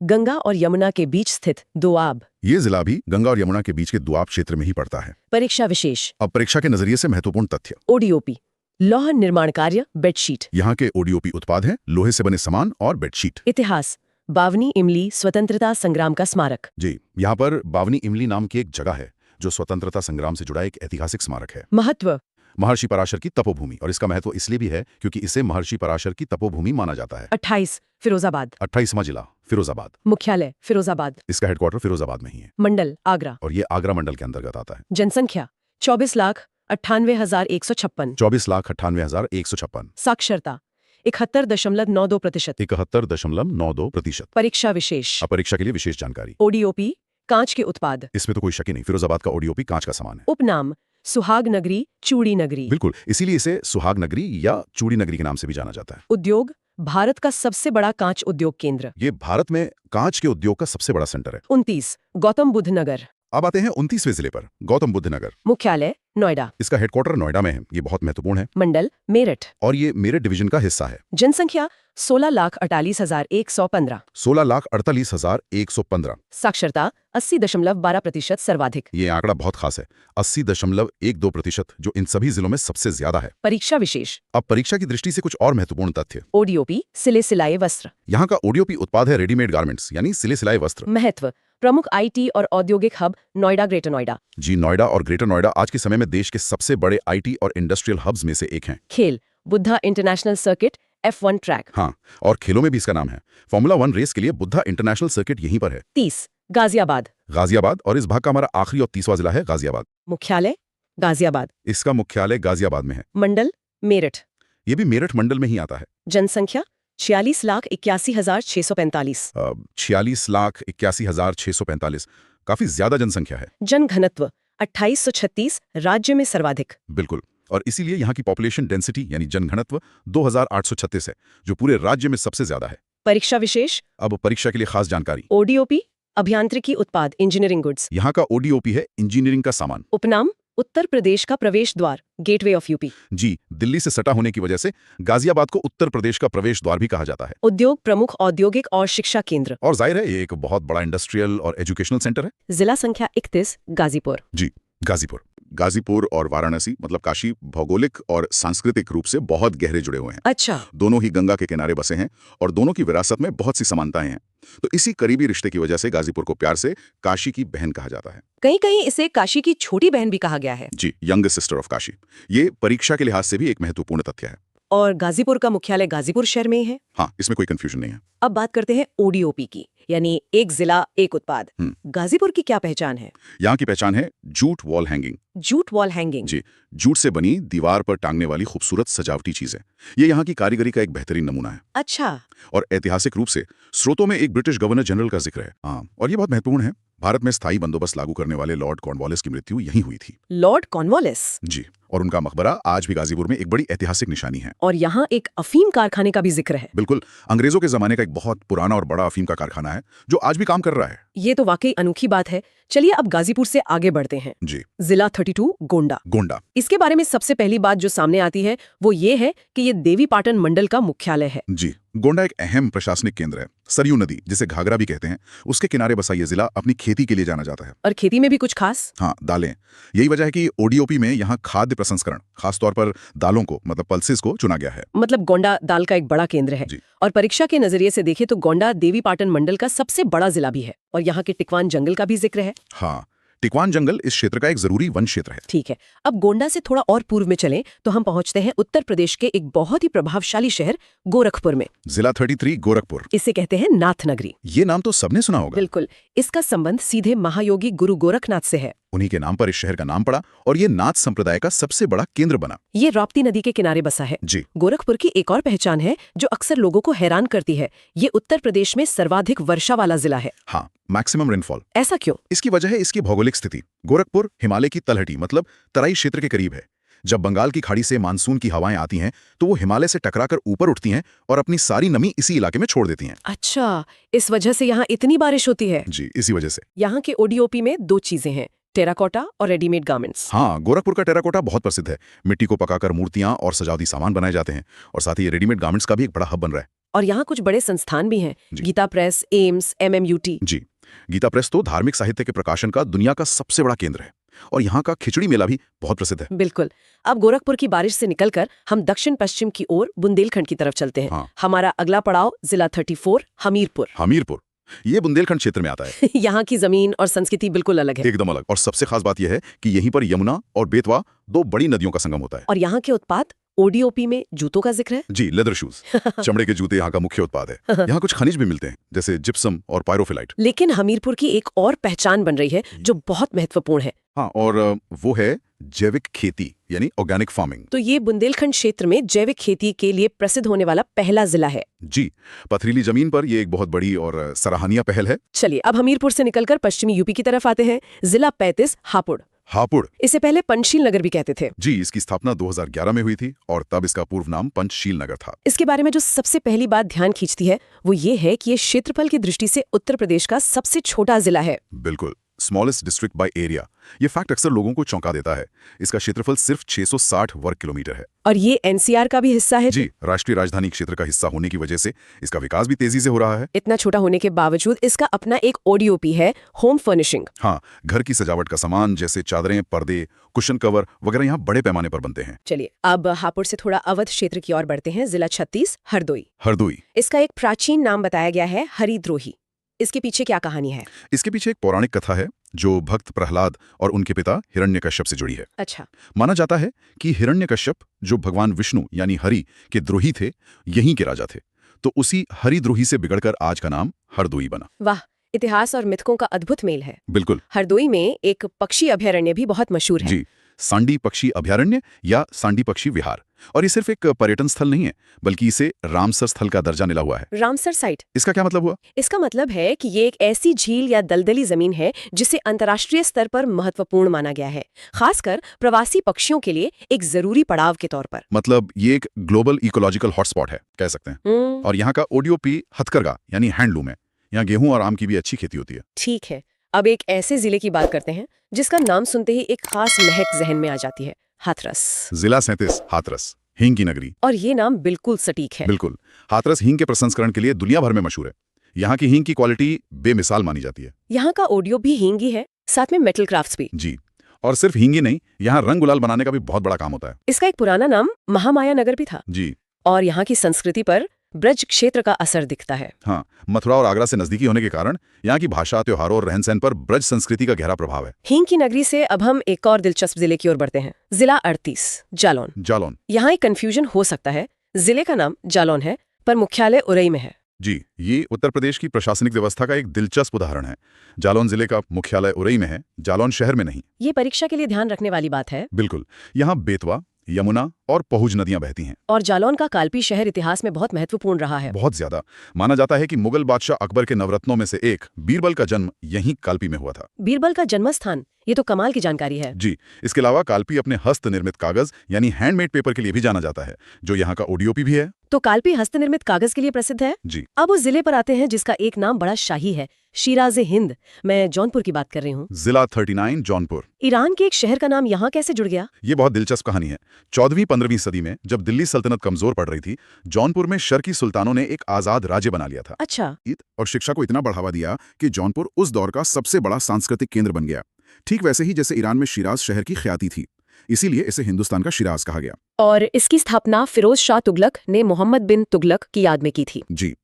Speaker 2: गंगा और यमुना के बीच स्थित दोआब।
Speaker 1: ये जिला भी गंगा और यमुना के बीच के दोआब क्षेत्र में ही पड़ता है।
Speaker 2: परीक्षा विशेष।
Speaker 1: अब परीक्षा के नजरिए से महत्वपूर्ण तथ्य।
Speaker 2: ओडीओपी, लौह निर्माण कार्य, बेडशीट।
Speaker 1: यहाँ के ओडीओपी उत्पाद हैं लोहे से बने सामान और बेडशीट।
Speaker 2: इतिहास, बावनी इमली स्वतंत्रता संग्राम का स्मारक।
Speaker 1: जी, यहाँ पर बावनी इमली नाम की एक जगह है जो स्वतंत्रता संग्राम से जुड़ा एक ऐतिहासिक स्मारक है।
Speaker 2: महत्व,
Speaker 1: महर्षि पराशर की तपोभूमि, और इसका महत्व इसलिए भी है क्योंकि इसे महर्षि पराशर की तपोभूमि माना जाता है।
Speaker 2: 28 फिरोजाबाद।
Speaker 1: 28वां जिला फिरोजाबाद,
Speaker 2: मुख्यालय फिरोजाबाद।
Speaker 1: इसका हेडक्वार्टर फिरोजाबाद में ही है
Speaker 2: मंडल आगरा।
Speaker 1: और ये आगरा मंडल के अंतर्गत आता है।
Speaker 2: जनसंख्या 24,98,156।
Speaker 1: 24,98,156।
Speaker 2: साक्षरता 71.92%।
Speaker 1: 71.92%।
Speaker 2: परीक्षा विशेष।
Speaker 1: अब परीक्षा के लिए विशेष जानकारी।
Speaker 2: ओडीओपी कांच के उत्पाद।
Speaker 1: इसमें तो कोई शक ही नहीं, फिरोजाबाद का ओडीओपी कांच का सामान है।
Speaker 2: उपनाम सुहाग नगरी, चूड़ी नगरी।
Speaker 1: बिल्कुल, इसीलिए इसे सुहाग नगरी या चूड़ी नगरी के नाम से भी जाना जाता है।
Speaker 2: उद्योग भारत का सबसे बड़ा कांच उद्योग केंद्र।
Speaker 1: ये भारत में कांच के उद्योग का सबसे बड़ा सेंटर है।
Speaker 2: 29 गौतम बुद्ध नगर।
Speaker 1: अब आते हैं 29वें जिले पर, गौतम बुद्ध नगर।
Speaker 2: मुख्यालय नोएडा।
Speaker 1: इसका हेडक्वार्टर नोएडा में है, ये बहुत महत्वपूर्ण है।
Speaker 2: मंडल मेरठ।
Speaker 1: और ये मेरठ डिवीजन का हिस्सा है।
Speaker 2: जनसंख्या 16,48,115।
Speaker 1: 16,48,115।
Speaker 2: साक्षरता 80.12% सर्वाधिक।
Speaker 1: ये आंकड़ा बहुत खास है, 80.12%, जो इन सभी जिलों में सबसे ज्यादा है।
Speaker 2: परीक्षा विशेष।
Speaker 1: अब परीक्षा की दृष्टि से कुछ और महत्वपूर्ण तथ्य।
Speaker 2: ओडीओपी सिले सिलाए वस्त्र।
Speaker 1: यहाँ का ओडीओपी उत्पाद है रेडीमेड गारमेंट्स, यानी सिले सिलाए वस्त्र।
Speaker 2: महत्व प्रमुख आईटी और औद्योगिक हब नोएडा, ग्रेटर नोएडा।
Speaker 1: जी, नोएडा और ग्रेटर नोएडा आज के समय में देश के सबसे बड़े आईटी और इंडस्ट्रियल हब्स में से एक हैं।
Speaker 2: खेल Buddha international circuit F1 track.
Speaker 1: हाँ, और खेलों में भी इसका नाम है। फॉर्मूला 1 रेस के लिए बुद्धा इंटरनेशनल सर्किट यहीं पर है।
Speaker 2: 30 गाजियाबाद।
Speaker 1: गाजियाबाद, और इस भाग का हमारा आखिरी और 30वां जिला है गाजियाबाद।
Speaker 2: मुख्यालय गाजियाबाद।
Speaker 1: इसका मुख्यालय गाजियाबाद में है।
Speaker 2: मंडल मेरठ।
Speaker 1: ये भी मेरठ मंडल में ही आता है।
Speaker 2: जनसंख्या 46,81,645।
Speaker 1: 46,81,645, काफी ज्यादा जनसंख्या है।
Speaker 2: जनघनत्व 2836, राज्य में सर्वाधिक।
Speaker 1: बिल्कुल, और इसीलिए यहाँ की पॉपुलेशन डेंसिटी यानी जनघनत्व 2836 है, जो पूरे राज्य में सबसे ज्यादा है।
Speaker 2: परीक्षा विशेष।
Speaker 1: अब परीक्षा के लिए खास जानकारी।
Speaker 2: ओडीओपी अभियांत्रिकी उत्पाद इंजीनियरिंग गुड्स।
Speaker 1: यहाँ का ओडीओपी है इंजीनियरिंग का सामान।
Speaker 2: उपनाम उत्तर प्रदेश का प्रवेश द्वार, गेटवे ऑफ यूपी।
Speaker 1: जी, दिल्ली से सटा होने की वजह से गाजियाबाद को उत्तर प्रदेश का प्रवेश द्वार भी कहा जाता है।
Speaker 2: उद्योग प्रमुख औद्योगिक और शिक्षा केंद्र।
Speaker 1: और जाहिर है ये एक बहुत बड़ा इंडस्ट्रियल और एजुकेशनल सेंटर है।
Speaker 2: जिला संख्या 31 गाजीपुर।
Speaker 1: जी, गाजीपुर। गाजीपुर और वाराणसी मतलब काशी भौगोलिक और सांस्कृतिक रूप से बहुत गहरे जुड़े हुए हैं।
Speaker 2: अच्छा।
Speaker 1: दोनों ही गंगा के किनारे बसे हैं और दोनों की विरासत में बहुत सी समानताएं हैं। तो इसी करीबी रिश्ते की वजह से गाजीपुर को प्यार से काशी की बहन कहा जाता है।
Speaker 2: कहीं कहीं इसे काशी की छोटी बहन भी कहा गया है।
Speaker 1: जी, यंग सिस्टर ऑफ काशी। ये परीक्षा के लिहाज से भी एक महत्वपूर्ण तथ्य है।
Speaker 2: और गाजीपुर का मुख्यालय गाजीपुर शहर में ही है।
Speaker 1: हाँ, इसमें कोई कंफ्यूजन नहीं है।
Speaker 2: अब बात करते हैं ओडीओपी की, यानी एक जिला एक उत्पाद। गाजीपुर की क्या पहचान है?
Speaker 1: यहाँ की पहचान है jute wall hanging.
Speaker 2: Jute wall hanging.
Speaker 1: जी, जूट से बनी दीवार पर टांगने वाली खूबसूरत सजावटी चीजें। ये यहाँ की कारीगरी का एक बेहतरीन नमूना है।
Speaker 2: अच्छा।
Speaker 1: और ऐतिहासिक रूप से स्रोतों में एक ब्रिटिश गवर्नर जनरल का जिक्र है। हाँ, और ये बहुत महत्वपूर्ण है। भारत में स्थायी बंदोबस्त लागू करने वाले लॉर्ड कॉर्नवालिस की मृत्यु यहीं हुई थी।
Speaker 2: Lord Cornwallis.
Speaker 1: जी, और उनका मकबरा आज भी गाजीपुर में एक बड़ी ऐतिहासिक निशानी है।
Speaker 2: और यहाँ एक अफीम कारखाने का भी जिक्र है।
Speaker 1: बिल्कुल, अंग्रेजों के जमाने का एक बहुत पुराना और बड़ा अफीम का कारखाना है जो आज भी काम कर रहा है।
Speaker 2: ये तो वाकई अनोखी बात है। चलिए अब गाजीपुर से आगे बढ़ते हैं।
Speaker 1: जी।
Speaker 2: जिला 32 गोंडा।
Speaker 1: गोंडा।
Speaker 2: इसके बारे में सबसे पहली बात जो सामने आती है वो ये है कि ये देवीपाटन मंडल का मुख्यालय है।
Speaker 1: जी, गोंडा एक अहम प्रशासनिक केंद्र है। सरयू नदी, जिसे घाघरा भी कहते हैं, उसके किनारे बसा ये जिला अपनी खेती के लिए जाना जाता है।
Speaker 2: और खेती में भी कुछ खास?
Speaker 1: हाँ, दालें। यही वजह है कि ओडीओपी में यहाँ खाद्य प्रसंस्करण, खासतौर पर दालों को मतलब पल्सेस को चुना गया है।
Speaker 2: मतलब गोंडा दाल का एक बड़ा केंद्र है। और परीक्षा के नजरिए से देखें तो गोंडा देवीपाटन मंडल का सबसे बड़ा जिला भी है। और यहाँ के टिकवान जंगल का भी जिक्र है।
Speaker 1: हाँ, टिकवान जंगल इस क्षेत्र का एक जरूरी वन क्षेत्र है।
Speaker 2: ठीक है, अब गोंडा से थोड़ा और पूर्व में चलें तो हम पहुंचते हैं उत्तर प्रदेश के एक बहुत ही प्रभावशाली शहर गोरखपुर में।
Speaker 1: जिला 33 गोरखपुर।
Speaker 2: इसे कहते हैं नाथ नगरी।
Speaker 1: ये नाम तो सबने सुना होगा।
Speaker 2: बिल्कुल, इसका संबंध सीधे महायोगी गुरु गोरखनाथ से है।
Speaker 1: उन्हीं के नाम पर इस शहर का नाम पड़ा और ये नाथ संप्रदाय का सबसे बड़ा केंद्र बना।
Speaker 2: ये राप्ती नदी के किनारे बसा है।
Speaker 1: जी।
Speaker 2: गोरखपुर की एक और पहचान है जो अक्सर लोगों को हैरान करती है। ये उत्तर प्रदेश में सर्वाधिक वर्षा वाला जिला है।
Speaker 1: हाँ, मैक्सिमम रेनफॉल।
Speaker 2: ऐसा क्यों?
Speaker 1: इसकी वजह है इसकी भौगोलिक स्थिति। गोरखपुर हिमालय की तलहटी मतलब तराई क्षेत्र के करीब है। जब बंगाल की खाड़ी से मानसून की हवाएं आती हैं तो वो हिमालय से टकराकर ऊपर उठती हैं और अपनी सारी नमी इसी इलाके में छोड़ देती हैं।
Speaker 2: अच्छा, इस वजह से यहाँ इतनी बारिश होती है।
Speaker 1: जी, इसी वजह से।
Speaker 2: यहाँ के ओडीओपी में दो चीजें हैं, टेराकोटा और रेडीमेड गारमेंट्स।
Speaker 1: हाँ, गोरखपुर का टेराकोटा बहुत प्रसिद्ध है। मिट्टी को पकाकर मूर्तियां और सजावटी सामान बनाए जाते हैं और साथ ही रेडीमेड गारमेंट्स का भी एक बड़ा हब बन रहा है।
Speaker 2: और यहाँ कुछ बड़े संस्थान भी हैं, गीता प्रेस, एम्स, MMUT।
Speaker 1: जी, गीता प्रेस तो धार्मिक साहित्य के प्रकाशन का दुनिया का सबसे बड़ा केंद्र है। और यहाँ का खिचड़ी मेला भी बहुत प्रसिद्ध है।
Speaker 2: बिल्कुल। अब गोरखपुर की बारिश से निकलकर हम दक्षिण पश्चिम की ओर बुंदेलखंड की तरफ चलते हैं।
Speaker 1: हाँ।
Speaker 2: हमारा अगला पड़ाव जिला 34 हमीरपुर।
Speaker 1: हमीरपुर ये बुंदेलखंड क्षेत्र में आता है।
Speaker 2: यहाँ की जमीन और संस्कृति बिल्कुल अलग है।
Speaker 1: एकदम अलग। और सबसे खास बात यह है कि यहीं पर यमुना और बेतवा दो बड़ी नदियों का संगम होता है।
Speaker 2: और यहाँ के उत्पाद, ओडीओपी में जूतों का जिक्र है।
Speaker 1: जी, लेदर शूज, चमड़े के जूते यहाँ का मुख्य उत्पाद है। यहाँ कुछ खनिज भी मिलते हैं, जैसे जिप्सम और पायरोफिलाइट।
Speaker 2: लेकिन हमीरपुर की एक और पहचान बन रही है जो बहुत महत्वपूर्ण है।
Speaker 1: हाँ, और वो है जैविक खेती यानी ऑर्गेनिक फार्मिंग।
Speaker 2: तो ये बुंदेलखंड क्षेत्र में जैविक खेती के लिए प्रसिद्ध होने वाला पहला जिला है।
Speaker 1: जी, पथरीली जमीन पर ये एक बहुत बड़ी और सराहनीय पहल है।
Speaker 2: चलिए अब हमीरपुर से निकलकर पश्चिमी यूपी की तरफ आते हैं। जिला 35 हापुड़।
Speaker 1: हापुड़,
Speaker 2: इसे पहले पंचशील नगर भी कहते थे।
Speaker 1: जी, इसकी स्थापना 2011 में हुई थी और तब इसका पूर्व नाम पंचशील नगर था।
Speaker 2: इसके बारे में जो सबसे पहली बात ध्यान खींचती है वो ये है कि ये क्षेत्रफल की दृष्टि से उत्तर प्रदेश का सबसे छोटा जिला है।
Speaker 1: बिल्कुल, स्मॉलेस्ट डिस्ट्रिक्ट बाय एरिया। ये फैक्ट अक्सर लोगों को चौंका देता है। इसका क्षेत्रफल सिर्फ 660 वर्ग किलोमीटर है।
Speaker 2: और ये एनसीआर का भी हिस्सा है।
Speaker 1: जी, राष्ट्रीय राजधानी क्षेत्र का हिस्सा होने की वजह से इसका विकास भी तेजी से हो रहा है।
Speaker 2: इतना छोटा होने के बावजूद इसका अपना एक ओडीओपी है, होम फर्निशिंग।
Speaker 1: हाँ, घर की सजावट का सामान जैसे चादरें, पर्दे, कुशन कवर वगैरह यहाँ बड़े पैमाने पर बनते हैं।
Speaker 2: चलिए अब हापुड़ से थोड़ा अवध क्षेत्र की ओर बढ़ते हैं। जिला 36 हरदोई।
Speaker 1: हरदोई,
Speaker 2: इसका एक प्राचीन नाम बताया गया है हरिद्रोही। इसके पीछे क्या कहानी है?
Speaker 1: इसके पीछे एक पौराणिक कथा है जो भक्त प्रहलाद और उनके पिता हिरण्यकश्यप से जुड़ी है।
Speaker 2: अच्छा।
Speaker 1: माना जाता है कि हिरण्यकश्यप, जो भगवान विष्णु यानी हरि के द्रोही थे, यहीं के राजा थे। तो उसी हरिद्रोही से बिगड़कर आज का नाम हरदोई बना।
Speaker 2: वाह, इतिहास और मिथकों का अद्भुत मेल है।
Speaker 1: बिल्कुल।
Speaker 2: हरदोई में एक पक्षी अभयारण्य भी बहुत मशहूर है।
Speaker 1: जी, सांडी पक्षी अभयारण्य या सांडी पक्षी विहार। और ये सिर्फ एक पर्यटन स्थल नहीं है, बल्कि इसे रामसर स्थल का दर्जा मिला हुआ है।
Speaker 2: रामसर साइट,
Speaker 1: इसका क्या मतलब हुआ?
Speaker 2: इसका मतलब है कि ये एक ऐसी झील या दलदली जमीन है जिसे अंतर्राष्ट्रीय स्तर पर महत्वपूर्ण माना गया है, खासकर प्रवासी पक्षियों के लिए एक जरूरी पड़ाव के तौर पर।
Speaker 1: मतलब ये एक ग्लोबल इकोलॉजिकल हॉटस्पॉट है, कह सकते हैं। और यहाँ का ओडीओपी हथकरघा यानी हैंडलूम है। यहाँ गेहूं और आम की भी अच्छी खेती होती है।
Speaker 2: ठीक है, अब एक ऐसे जिले की बात करते हैं जिसका नाम सुनते ही एक खास महक जहन में आ जाती है, हाथरस।
Speaker 1: जिला 37 हाथरस, हींग की नगरी।
Speaker 2: और ये नाम बिल्कुल सटीक है।
Speaker 1: बिल्कुल, हाथरस हींग के प्रसंस्करण के लिए दुनिया भर में मशहूर है। यहाँ की हींग की क्वालिटी बेमिसाल मानी जाती है।
Speaker 2: यहाँ का ऑडियो भी हींगी है, साथ में मेटल क्राफ्ट्स भी।
Speaker 1: जी, और सिर्फ हींगी नहीं, यहाँ रंग गुलाल बनाने का भी बहुत बड़ा काम होता है।
Speaker 2: इसका एक पुराना नाम महामाया नगर भी था।
Speaker 1: जी,
Speaker 2: और यहाँ की संस्कृति पर ब्रज क्षेत्र का असर दिखता है।
Speaker 1: हाँ, मथुरा और आगरा से नजदीकी होने के कारण यहाँ की भाषा, त्योहारों और रहन सहन पर ब्रज संस्कृति का गहरा प्रभाव है।
Speaker 2: हींग की नगरी से अब हम एक और दिलचस्प जिले की ओर बढ़ते हैं। जिला 38 जालौन।
Speaker 1: जालौन,
Speaker 2: यहाँ एक कंफ्यूजन हो सकता है। जिले का नाम जालौन है पर मुख्यालय उरई में है।
Speaker 1: जी, ये उत्तर प्रदेश की प्रशासनिक व्यवस्था का एक दिलचस्प उदाहरण है। जालौन जिले का मुख्यालय उरई में है, जालौन शहर में नहीं।
Speaker 2: ये परीक्षा के लिए ध्यान रखने वाली बात है।
Speaker 1: बिल्कुल, यहाँ बेतवा, यमुना और पहुज नदियां बहती हैं।
Speaker 2: और जालौन का कालपी शहर इतिहास में बहुत महत्वपूर्ण रहा है।
Speaker 1: बहुत ज्यादा। माना जाता है कि मुगल बादशाह अकबर के नवरत्नों में से एक बीरबल का जन्म यहीं कालपी में हुआ था।
Speaker 2: बीरबल का जन्मस्थान, ये तो कमाल की जानकारी है।
Speaker 1: जी, इसके अलावा कालपी अपने हस्त निर्मित कागज यानी हैंडमेड पेपर के लिए भी जाना जाता है, जो यहाँ का ओडीओपी भी है।
Speaker 2: तो कालपी हस्तनिर्मित कागज के लिए प्रसिद्ध है।
Speaker 1: जी,
Speaker 2: अब उस जिले पर आते हैं जिसका एक नाम बड़ा शाही है, शिराज हिंद। मैं जौनपुर की बात कर रही हूँ।
Speaker 1: जिला 39 जौनपुर।
Speaker 2: ईरान के एक शहर का नाम यहाँ कैसे जुड़ गया?
Speaker 1: ये बहुत दिलचस्प कहानी है। 14वीं-15वीं सदी में जब दिल्ली सल्तनत कमजोर पड़ रही थी, जौनपुर में शर्की सुल्तानों ने एक आजाद राज्य बना लिया था।
Speaker 2: अच्छा।
Speaker 1: और शिक्षा को इतना बढ़ावा दिया कि जौनपुर उस दौर का सबसे बड़ा सांस्कृतिक केंद्र बन गया, ठीक वैसे ही जैसे ईरान में शिराज शहर की ख्याति थी। इसीलिए इसे हिंदुस्तान का शिराज कहा गया।
Speaker 2: और इसकी स्थापना फिरोज शाह तुगलक ने मोहम्मद बिन तुगलक की याद में की थी।
Speaker 1: जी,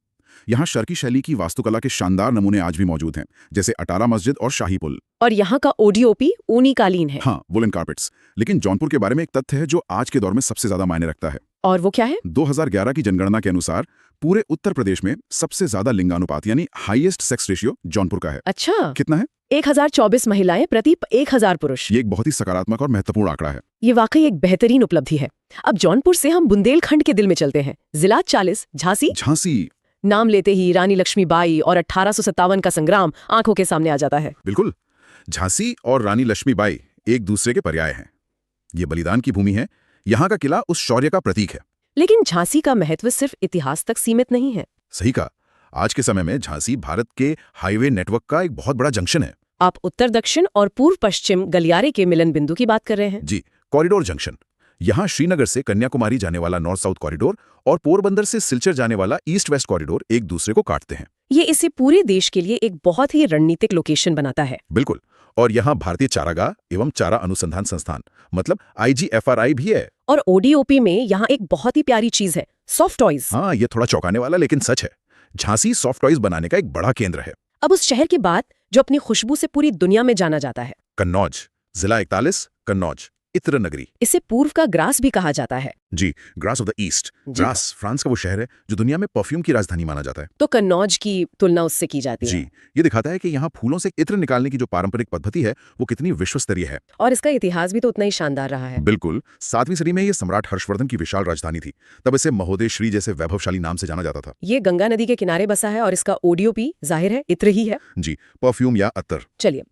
Speaker 1: यहाँ शर्की शैली की वास्तुकला के शानदार नमूने आज भी मौजूद हैं, जैसे अटारा मस्जिद और शाही पुल।
Speaker 2: और यहाँ का ओडीओपी ऊनी कालीन है।
Speaker 1: हाँ, वुलन कार्पेट्स। लेकिन जौनपुर के बारे में एक तथ्य है जो आज के दौर में सबसे ज्यादा मायने रखता है।
Speaker 2: और वो क्या है?
Speaker 1: 2011 की जनगणना के अनुसार पूरे उत्तर प्रदेश में सबसे ज्यादा लिंगानुपात यानी हाईएस्ट सेक्स रेशियो जौनपुर का है।
Speaker 2: अच्छा,
Speaker 1: कितना है?
Speaker 2: 1024 महिलाएं प्रति 1000 पुरुष।
Speaker 1: ये एक बहुत ही सकारात्मक और महत्वपूर्ण आंकड़ा है।
Speaker 2: ये वाकई एक बेहतरीन उपलब्धि है। अब जौनपुर से हम बुंदेलखंड के दिल में चलते हैं। जिला 40 झांसी।
Speaker 1: झांसी,
Speaker 2: नाम लेते ही रानी लक्ष्मीबाई और 1857 का संग्राम आंखों के सामने आ जाता है।
Speaker 1: बिल्कुल, झांसी और रानी लक्ष्मीबाई एक दूसरे के पर्याय हैं। ये बलिदान की भूमि है। यहाँ का किला उस शौर्य का प्रतीक है।
Speaker 2: लेकिन झांसी का महत्व सिर्फ इतिहास तक सीमित नहीं है।
Speaker 1: सही कहा। आज के समय में झांसी भारत के हाईवे नेटवर्क का एक बहुत बड़ा जंक्शन है।
Speaker 2: आप उत्तर दक्षिण और पूर्व पश्चिम गलियारे के मिलन बिंदु की बात कर रहे हैं।
Speaker 1: जी, कॉरिडोर जंक्शन। यहाँ श्रीनगर से कन्याकुमारी जाने वाला नॉर्थ साउथ कॉरिडोर और पोरबंदर से सिलचर जाने वाला ईस्ट वेस्ट कॉरिडोर एक दूसरे को काटते हैं।
Speaker 2: ये इसे पूरे देश के लिए एक बहुत ही रणनीतिक लोकेशन बनाता है।
Speaker 1: बिल्कुल, और यहाँ भारतीय चारागाह एवं चारा अनुसंधान संस्थान मतलब IGFRI भी है।
Speaker 2: और ओडीओपी में यहाँ एक बहुत ही प्यारी चीज है, सॉफ्ट टॉयज।
Speaker 1: हाँ, ये थोड़ा चौंकाने वाला लेकिन सच है। झांसी सॉफ्ट टॉयज बनाने का एक बड़ा केंद्र है।
Speaker 2: अब उस शहर की बात जो अपनी खुशबू से पूरी दुनिया में जाना जाता है।
Speaker 1: कन्नौज, जिला 41, कन्नौज, इत्र नगरी।
Speaker 2: इसे पूर्व का ग्रास भी कहा जाता है।
Speaker 1: जी, ग्रास ऑफ द ईस्ट।
Speaker 2: जी।
Speaker 1: ग्रास फ्रांस का वो शहर है जो दुनिया में परफ्यूम की राजधानी माना जाता है।
Speaker 2: तो कन्नौज की तुलना उससे की जाती है।
Speaker 1: जी, ये दिखाता है कि यहाँ फूलों से इत्र निकालने की जो पारंपरिक पद्धति है वो कितनी विश्वस्तरीय है।
Speaker 2: और इसका इतिहास भी तो उतना ही शानदार रहा है।
Speaker 1: बिल्कुल, 7वीं सदी में ये सम्राट हर्षवर्धन की विशाल राजधानी थी। तब इसे महोदय श्री जैसे वैभवशाली नाम से जाना जाता था।
Speaker 2: ये गंगा नदी के किनारे बसा है और इसका ओडीओपी जाहिर है इत्र ही है।
Speaker 1: जी, परफ्यूम या अत्तर।
Speaker 2: चलिए,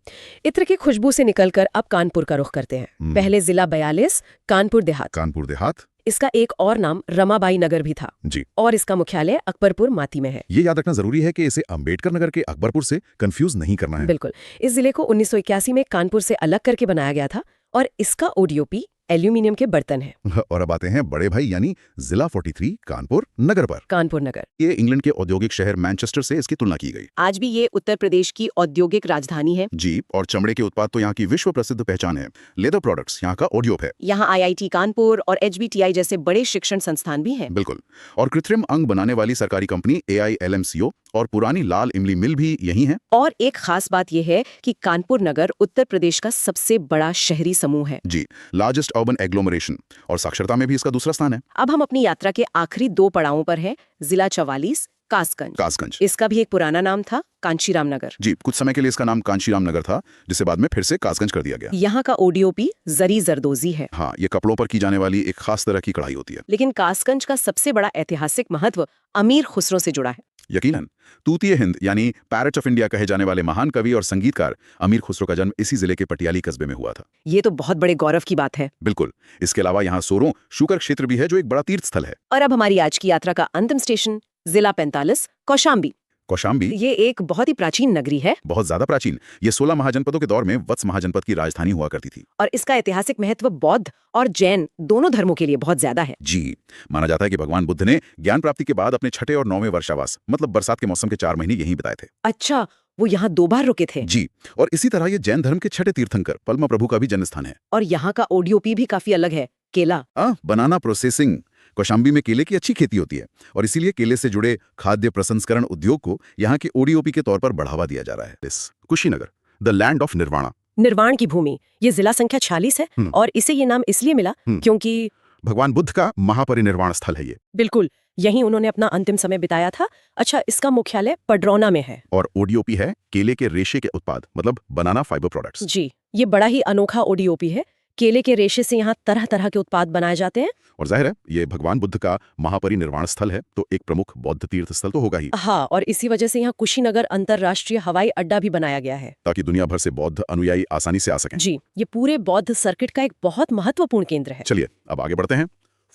Speaker 2: इत्र की खुशबू से निकलकर अब कानपुर का रुख करते हैं। पहले जिला 42, कानपुर देहात।
Speaker 1: कानपुर देहात।
Speaker 2: इसका एक और नाम रमाबाई नगर भी था।
Speaker 1: जी,
Speaker 2: और इसका मुख्यालय अकबरपुर माती में है।
Speaker 1: ये याद रखना जरूरी है कि इसे अंबेडकर नगर के अकबरपुर से कंफ्यूज नहीं करना है।
Speaker 2: बिल्कुल, इस जिले को 1981 में कानपुर से अलग करके बनाया गया था और इसका ओडीओपी एल्यूमिनियम के बर्तन है।
Speaker 1: और अब आते हैं बड़े भाई यानी जिला 43 कानपुर नगर पर।
Speaker 2: कानपुर नगर।
Speaker 1: ये इंग्लैंड के औद्योगिक शहर मैनचेस्टर से इसकी तुलना की गई।
Speaker 2: आज भी ये उत्तर प्रदेश की औद्योगिक राजधानी है।
Speaker 1: जी, और चमड़े के उत्पाद तो यहाँ की विश्व प्रसिद्ध पहचान है। लेदर प्रोडक्ट्स यहाँ का ओडियोप है।
Speaker 2: यहाँ आईआईटी कानपुर और एचबीटीआई जैसे बड़े शिक्षण संस्थान भी हैं।
Speaker 1: बिल्कुल, और कृत्रिम अंग बनाने वाली सरकारी कंपनी AILMCO और पुरानी लाल इमली मिल भी यही है।
Speaker 2: और एक खास बात यह है कि कानपुर नगर उत्तर प्रदेश का सबसे बड़ा शहरी समूह है।
Speaker 1: जी, लार्जेस्ट अर्बन एग्लोमरेशन, और साक्षरता में भी इसका दूसरा स्थान है।
Speaker 2: अब हम अपनी यात्रा के आखिरी 2 पड़ावों पर हैं। जिला 44, कासगंज।
Speaker 1: कासगंज।
Speaker 2: इसका भी एक पुराना नाम था कांचीराम नगर।
Speaker 1: जी, कुछ समय के लिए इसका नाम कांचीराम नगर था, जिसे बाद में फिर से कासगंज कर दिया गया।
Speaker 2: यहाँ का ओडीओपी जरी जरदोजी है।
Speaker 1: हाँ, ये कपड़ों पर की जाने वाली एक खास तरह की कढ़ाई होती है।
Speaker 2: लेकिन कासगंज का सबसे बड़ा ऐतिहासिक महत्व अमीर खुसरो से जुड़ा है।
Speaker 1: यकीनन, तूतीय हिंद यानी पैरेट ऑफ इंडिया कहे जाने वाले महान कवि और संगीतकार अमीर खुसरो का जन्म इसी जिले के पटियाली कस्बे में हुआ था।
Speaker 2: ये तो बहुत बड़े गौरव की बात है।
Speaker 1: बिल्कुल, इसके अलावा यहाँ सोरों शुकर क्षेत्र भी है जो एक बड़ा तीर्थ स्थल है।
Speaker 2: और अब हमारी आज की यात्रा का अंतिम स्टेशन जिला 45, कौशाम्बी।
Speaker 1: कौशाम्बी
Speaker 2: ये एक बहुत ही प्राचीन नगरी है
Speaker 1: बहुत ज्यादा प्राचीन। ये 16 महाजनपदों के दौर में वत्स महाजनपद की राजधानी हुआ करती थी।
Speaker 2: और इसका ऐतिहासिक महत्व बौद्ध और जैन दोनों धर्मों के लिए बहुत ज्यादा है।
Speaker 1: जी, माना जाता है कि भगवान बुद्ध ने ज्ञान प्राप्ति के बाद अपने 6ठे और 9वें वर्षावास मतलब बरसात के मौसम के 4 महीने यहीं बिताए थे।
Speaker 2: अच्छा, वो यहाँ 2 बार रुके थे।
Speaker 1: जी, और इसी तरह ये जैन धर्म के 6ठे तीर्थंकर पलमा प्रभु का भी जन्म स्थान है।
Speaker 2: और यहाँ का ओडीओपी भी काफी अलग है, केला।
Speaker 1: बनाना प्रोसेसिंग। कौशाम्बी में केले की अच्छी खेती होती है और इसीलिए केले से जुड़े खाद्य प्रसंस्करण उद्योग को यहाँ के ओडीओपी के तौर पर बढ़ावा दिया जा रहा है। Kushinagar, the land of nirvana.
Speaker 2: निर्वाण की भूमि, ये जिला संख्या 46 है और इसे ये नाम इसलिए मिला क्योंकि
Speaker 1: भगवान बुद्ध का महापरिनिर्वाण स्थल है ये।
Speaker 2: बिल्कुल, यहीं उन्होंने अपना अंतिम समय बिताया था। अच्छा, इसका मुख्यालय पडरौना में है।
Speaker 1: और ओडीओपी है केले के रेशे के उत्पाद मतलब बनाना फाइबर प्रोडक्ट्स।
Speaker 2: जी, ये बड़ा ही अनोखा ओडीओपी है। केले के रेशे से यहाँ तरह तरह के उत्पाद बनाए जाते हैं।
Speaker 1: और जाहिर है ये भगवान बुद्ध का महापरिनिर्वाण स्थल है तो एक प्रमुख बौद्ध तीर्थ स्थल तो होगा ही।
Speaker 2: हाँ, और इसी वजह से यहाँ कुशीनगर अंतर्राष्ट्रीय हवाई अड्डा भी बनाया गया है
Speaker 1: ताकि दुनिया भर से बौद्ध अनुयायी आसानी से आ सकें।
Speaker 2: जी, ये पूरे बौद्ध सर्किट का एक बहुत महत्वपूर्ण केंद्र है।
Speaker 1: चलिए अब आगे बढ़ते हैं।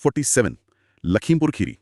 Speaker 1: 47 Lakhimpur Kheri,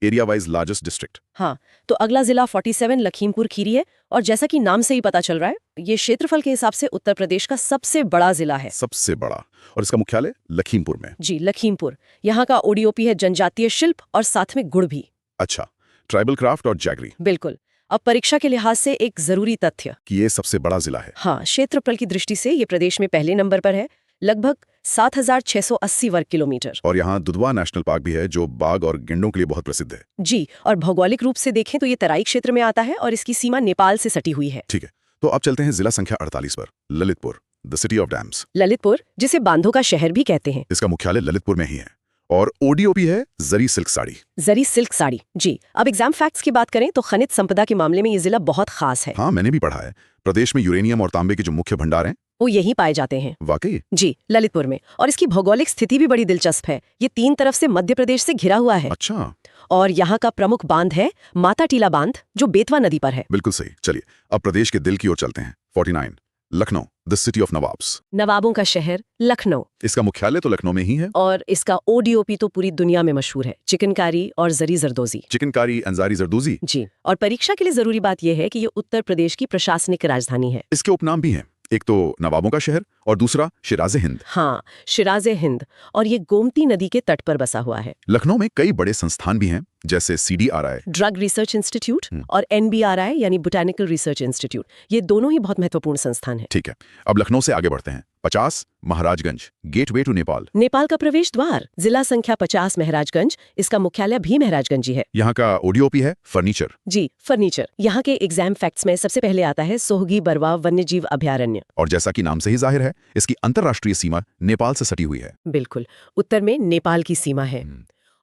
Speaker 1: area wise largest district.
Speaker 2: हाँ, तो अगला जिला 47 लखीमपुर खीरी है और जैसा कि नाम से ही पता चल रहा है, ये क्षेत्रफल के हिसाब से उत्तर प्रदेश का सबसे बड़ा जिला है।
Speaker 1: सबसे बड़ा, और इसका मुख्यालय लखीमपुर में।
Speaker 2: जी, लखीमपुर। यहाँ का ओडीओपी है जनजातीय शिल्प और साथ में गुड़ भी।
Speaker 1: अच्छा, ट्राइबल क्राफ्ट और जैगरी।
Speaker 2: बिल्कुल। अब परीक्षा के लिहाज से एक जरूरी तथ्य
Speaker 1: कि ये सबसे बड़ा जिला है।
Speaker 2: हाँ, क्षेत्रफल की दृष्टि से ये प्रदेश में पहले नंबर पर है, लगभग 7,680 वर्ग किलोमीटर।
Speaker 1: और यहाँ दुधवा नेशनल पार्क भी है जो बाघ और गेंडों के लिए बहुत प्रसिद्ध है।
Speaker 2: जी, और भौगोलिक रूप से देखें तो ये तराई क्षेत्र में आता है और इसकी सीमा नेपाल से सटी हुई है।
Speaker 1: ठीक है, तो अब चलते हैं जिला संख्या 48 पर, Lalitpur, the city of dams.
Speaker 2: Lalitpur, जिसे बांधों का शहर भी कहते हैं।
Speaker 1: इसका मुख्यालय ललितपुर में ही है और ओडीओपी है जरी सिल्क साड़ी।
Speaker 2: जरी सिल्क साड़ी। जी, अब एग्जाम फैक्ट्स की बात करें तो खनिज संपदा के मामले में ये जिला बहुत खास है।
Speaker 1: हाँ, मैंने भी पढ़ा है। प्रदेश में यूरेनियम और तांबे के जो मुख्य भंडार हैं
Speaker 2: वो यहीं पाए जाते हैं।
Speaker 1: वाकई?
Speaker 2: जी, ललितपुर में। और इसकी भौगोलिक स्थिति भी बड़ी दिलचस्प है। ये 3 तरफ से मध्य प्रदेश से घिरा हुआ है।
Speaker 1: अच्छा।
Speaker 2: और यहाँ का प्रमुख बांध है माता टीला बांध, जो बेतवा नदी पर है।
Speaker 1: बिल्कुल सही। चलिए अब प्रदेश के दिल की ओर चलते हैं। 49 Lucknow, the city of nawabs.
Speaker 2: नवाबों का शहर लखनऊ।
Speaker 1: इसका मुख्यालय तो लखनऊ में ही है।
Speaker 2: और इसका ओडीओपी तो पूरी दुनिया में मशहूर है, चिकनकारी और जरी जरदोजी।
Speaker 1: चिकनकारी, अंजारी जरदोजी।
Speaker 2: जी, और परीक्षा के लिए जरूरी बात यह है कि ये उत्तर प्रदेश की प्रशासनिक राजधानी है।
Speaker 1: इसके उपनाम भी हैं, एक तो नवाबों का शहर और दूसरा शिराज़े हिंद।
Speaker 2: हाँ, शिराज़े हिंद, और ये गोमती नदी के तट पर बसा हुआ है।
Speaker 1: लखनऊ में कई बड़े संस्थान भी हैं जैसे CDRI
Speaker 2: ड्रग रिसर्च इंस्टीट्यूट और NBRI यानी बोटैनिकल रिसर्च इंस्टीट्यूट। ये दोनों ही बहुत महत्वपूर्ण संस्थान हैं।
Speaker 1: ठीक है, अब लखनऊ से आगे बढ़ते हैं। 50 महाराजगंज, गेटवे टू नेपाल।
Speaker 2: नेपाल का प्रवेश द्वार। जिला संख्या 50 महाराजगंज, इसका मुख्यालय भी महाराजगंज ही है।
Speaker 1: यहाँ का ओडीओपी है फर्नीचर।
Speaker 2: जी, फर्नीचर। यहाँ के एग्जाम फैक्ट्स में सबसे पहले आता है सोहगी बरवा वन्यजीव अभयारण्य।
Speaker 1: और जैसा कि नाम से ही जाहिर है, इसकी अंतर्राष्ट्रीय सीमा नेपाल से सटी हुई है।
Speaker 2: बिल्कुल, उत्तर में नेपाल की सीमा है।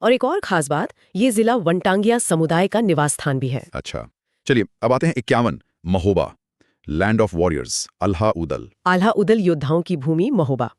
Speaker 2: और एक और खास बात, ये जिला वनटांगिया समुदाय का निवास स्थान भी है।
Speaker 1: अच्छा, चलिए अब आते हैं 51 Mahoba, land of warriors, Alha Udal.
Speaker 2: Alha Udal योद्धाओं की भूमि महोबा।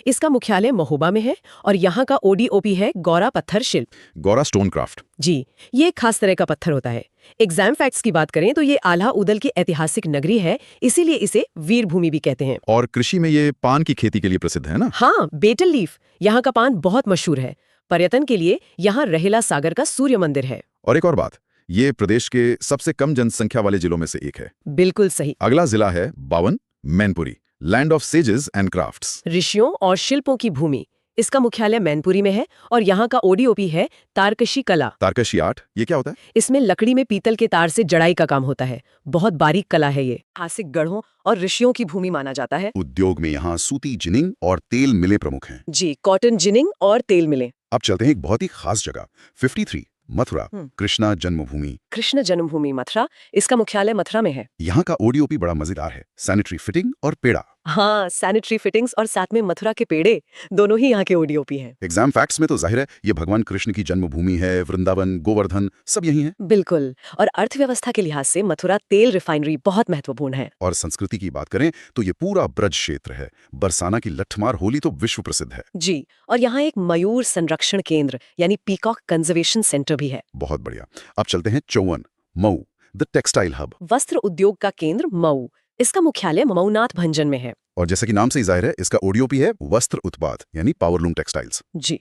Speaker 2: इसका मुख्यालय महोबा में है और यहाँ का ओडीओपी है गौरा पत्थर शिल्प।
Speaker 1: Gaura stone craft.
Speaker 2: जी, ये एक खास तरह का पत्थर होता है। एग्जाम फैक्ट्स की बात करें तो ये आल्हा उदल की ऐतिहासिक नगरी है, इसीलिए इसे वीर भूमि भी कहते हैं।
Speaker 1: और कृषि में ये पान की खेती के लिए प्रसिद्ध है ना?
Speaker 2: हाँ, बेटल लीफ। यहाँ का पान बहुत मशहूर है। पर्यटन के लिए यहाँ रहेला सागर का सूर्य मंदिर है।
Speaker 1: और एक और बात, ये प्रदेश के सबसे कम जनसंख्या वाले जिलों में से एक है।
Speaker 2: बिल्कुल सही।
Speaker 1: अगला जिला है 52 Mainpuri, land of sages and crafts.
Speaker 2: ऋषियों और शिल्पों की भूमि। इसका मुख्यालय मैनपुरी में है और यहाँ का ओडीओपी है तारकशी कला।
Speaker 1: तारकशी आर्ट, ये क्या होता है?
Speaker 2: इसमें लकड़ी में पीतल के तार से जड़ाई का काम होता है। बहुत बारीक कला है ये। ऐतिहासिक गढ़ों और ऋषियों की भूमि माना जाता है।
Speaker 1: उद्योग में यहाँ सूती जिनिंग और तेल मिलें प्रमुख हैं।
Speaker 2: जी, कॉटन जिनिंग और तेल मिलें।
Speaker 1: अब चलते हैं एक बहुत ही खास जगह, 53 मथुरा, कृष्णा जन्मभूमि।
Speaker 2: कृष्ण जन्मभूमि मथुरा, इसका मुख्यालय मथुरा में है।
Speaker 1: यहाँ का ओडीओपी बड़ा मजेदार है, सैनिटरी फिटिंग और पेड़ा।
Speaker 2: हाँ, सैनिटरी फिटिंग्स और साथ में मथुरा के पेड़े, दोनों ही यहाँ के ओडीओपी हैं।
Speaker 1: एग्जाम फैक्ट्स में तो जाहिर है ये भगवान कृष्ण की जन्मभूमि है, वृंदावन, गोवर्धन सब यही है।
Speaker 2: बिल्कुल। और अर्थव्यवस्था के लिहाज से मथुरा तेल रिफाइनरी बहुत महत्वपूर्ण है।
Speaker 1: और संस्कृति की बात करें तो ये पूरा ब्रज क्षेत्र है। बरसाना की लठमार होली तो विश्व प्रसिद्ध है।
Speaker 2: जी, और यहाँ एक मयूर संरक्षण केंद्र यानी पीकॉक कंजर्वेशन सेंटर भी है।
Speaker 1: बहुत बढ़िया। अब चलते हैं 54 मऊ, द टेक्सटाइल हब।
Speaker 2: वस्त्र उद्योग का केंद्र मऊ, इसका मुख्यालय मऊनाथ भंजन में है।
Speaker 1: और जैसा कि नाम से ही जाहिर है, इसका ओडीओपी है वस्त्र उत्पाद यानी पावरलूम टेक्सटाइल्स।
Speaker 2: जी,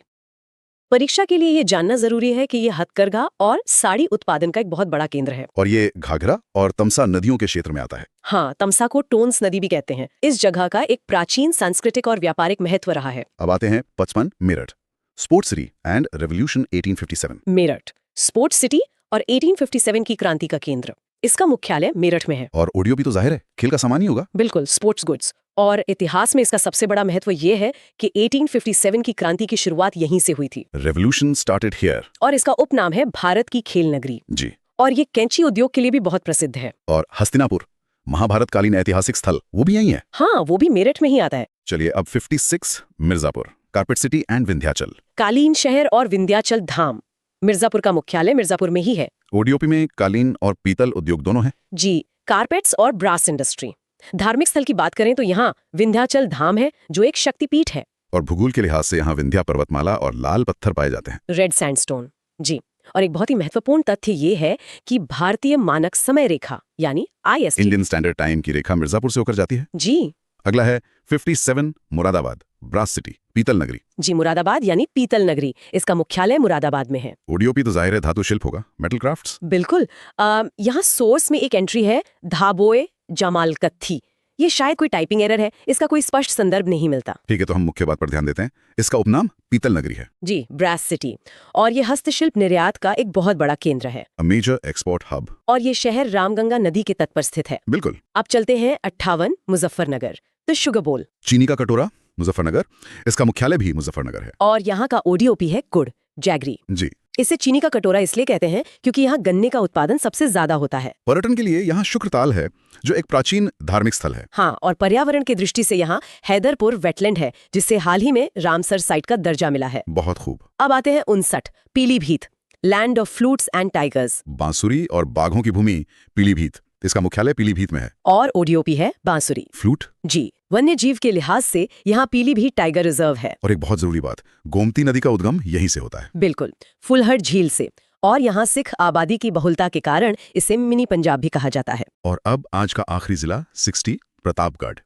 Speaker 2: परीक्षा के लिए ये जानना जरूरी है कि ये हथकरघा और साड़ी उत्पादन का एक बहुत बड़ा केंद्र है।
Speaker 1: और ये घाघरा और तमसा नदियों के क्षेत्र में आता है।
Speaker 2: हाँ, तमसा को टोन्स नदी भी कहते हैं। इस जगह का एक प्राचीन सांस्कृतिक और व्यापारिक महत्व रहा है।
Speaker 1: अब आते हैं 55 Meerut, sports city and revolution 1857।
Speaker 2: Meerut sports city और 1857 की क्रांति का केंद्र। इसका मुख्यालय मेरठ में है।
Speaker 1: और ओडीओपी तो जाहिर है खेल का सामान ही होगा।
Speaker 2: बिल्कुल, स्पोर्ट्स गुड्स। और इतिहास में इसका सबसे बड़ा महत्व ये है कि 1857 की क्रांति की शुरुआत यहीं से हुई थी।
Speaker 1: Revolution started here.
Speaker 2: और इसका उपनाम है भारत की खेल नगरी।
Speaker 1: जी।
Speaker 2: और ये कैंची उद्योग के लिए भी बहुत प्रसिद्ध है।
Speaker 1: और हस्तिनापुर, महाभारत कालीन ऐतिहासिक स्थल, वो भी यही है।
Speaker 2: हाँ, वो भी मेरठ में ही आता है।
Speaker 1: चलिए अब 56 Mirzapur, carpet city and Vindhyachal.
Speaker 2: कालीन शहर और विंध्याचल धाम। मिर्जापुर का मुख्यालय मिर्जापुर में ही है।
Speaker 1: ओडीओपी में कालीन और पीतल उद्योग दोनों हैं।
Speaker 2: जी, कारपेट्स और ब्रास इंडस्ट्री। धार्मिक स्थल की बात करें तो यहाँ विंध्याचल धाम है, जो एक शक्तिपीठ है।
Speaker 1: और भूगोल के लिहाज से यहाँ विंध्या पर्वतमाला और लाल पत्थर पाए जाते हैं।
Speaker 2: Red sandstone. जी, और एक बहुत ही महत्वपूर्ण तथ्य ये है कि भारतीय मानक समय रेखा यानी IST,
Speaker 1: इंडियन स्टैंडर्ड टाइम की रेखा मिर्जापुर से होकर जाती है।
Speaker 2: जी।
Speaker 1: अगला है 57 मुरादाबाद, ब्रास सिटी, पीतल नगरी।
Speaker 2: जी, मुरादाबाद यानी पीतल नगरी। इसका मुख्यालय मुरादाबाद में है।
Speaker 1: ओडीओपी तो जाहिर है धातु शिल्प होगा, मेटल क्राफ्ट्स।
Speaker 2: बिल्कुल। यहाँ सोर्स में एक एंट्री है धाबोए जमाल कत्थी। ये शायद कोई टाइपिंग एरर है, इसका कोई स्पष्ट संदर्भ नहीं मिलता।
Speaker 1: ठीक है, तो हम मुख्य बात पर ध्यान देते हैं। इसका उपनाम पीतल नगरी है।
Speaker 2: जी, ब्रास सिटी। और ये हस्तशिल्प निर्यात का एक बहुत बड़ा केंद्र है।
Speaker 1: A major export hub.
Speaker 2: और ये शहर रामगंगा नदी के तट पर स्थित है।
Speaker 1: बिल्कुल।
Speaker 2: अब चलते हैं 58 मुजफ्फरनगर, द शुगर बोल।
Speaker 1: चीनी का कटोरा, मुजफ्फरनगर। इसका मुख्यालय भी मुजफ्फरनगर है।
Speaker 2: और यहाँ का ओडीओपी है गुड़, जैगरी।
Speaker 1: जी।
Speaker 2: इसे चीनी का कटोरा इसलिए कहते हैं क्योंकि यहाँ गन्ने का उत्पादन सबसे ज्यादा होता है।
Speaker 1: पर्यटन के लिए यहाँ शुक्रताल है, जो एक प्राचीन धार्मिक स्थल है।
Speaker 2: हाँ, और पर्यावरण की दृष्टि से यहाँ हैदरपुर वेटलैंड है, जिसे हाल ही में रामसर साइट का दर्जा मिला है।
Speaker 1: बहुत खूब।
Speaker 2: अब आते हैं 59 Pilibhit, land of flutes and tigers.
Speaker 1: बांसुरी और बाघों की भूमि पीलीभीत। इसका मुख्यालय पीलीभीत में है।
Speaker 2: और ओडीओपी है बांसुरी।
Speaker 1: फ्लूट।
Speaker 2: जी, वन्य जीव के लिहाज से यहाँ पीलीभीत टाइगर रिजर्व है।
Speaker 1: और एक बहुत जरूरी बात, गोमती नदी का उद्गम यहीं से होता है।
Speaker 2: बिल्कुल, फुलहर झील से। और यहाँ सिख आबादी की बहुलता के कारण इसे मिनी पंजाब भी कहा जाता है।
Speaker 1: और अब आज का आखिरी जिला 60 प्रतापगढ़,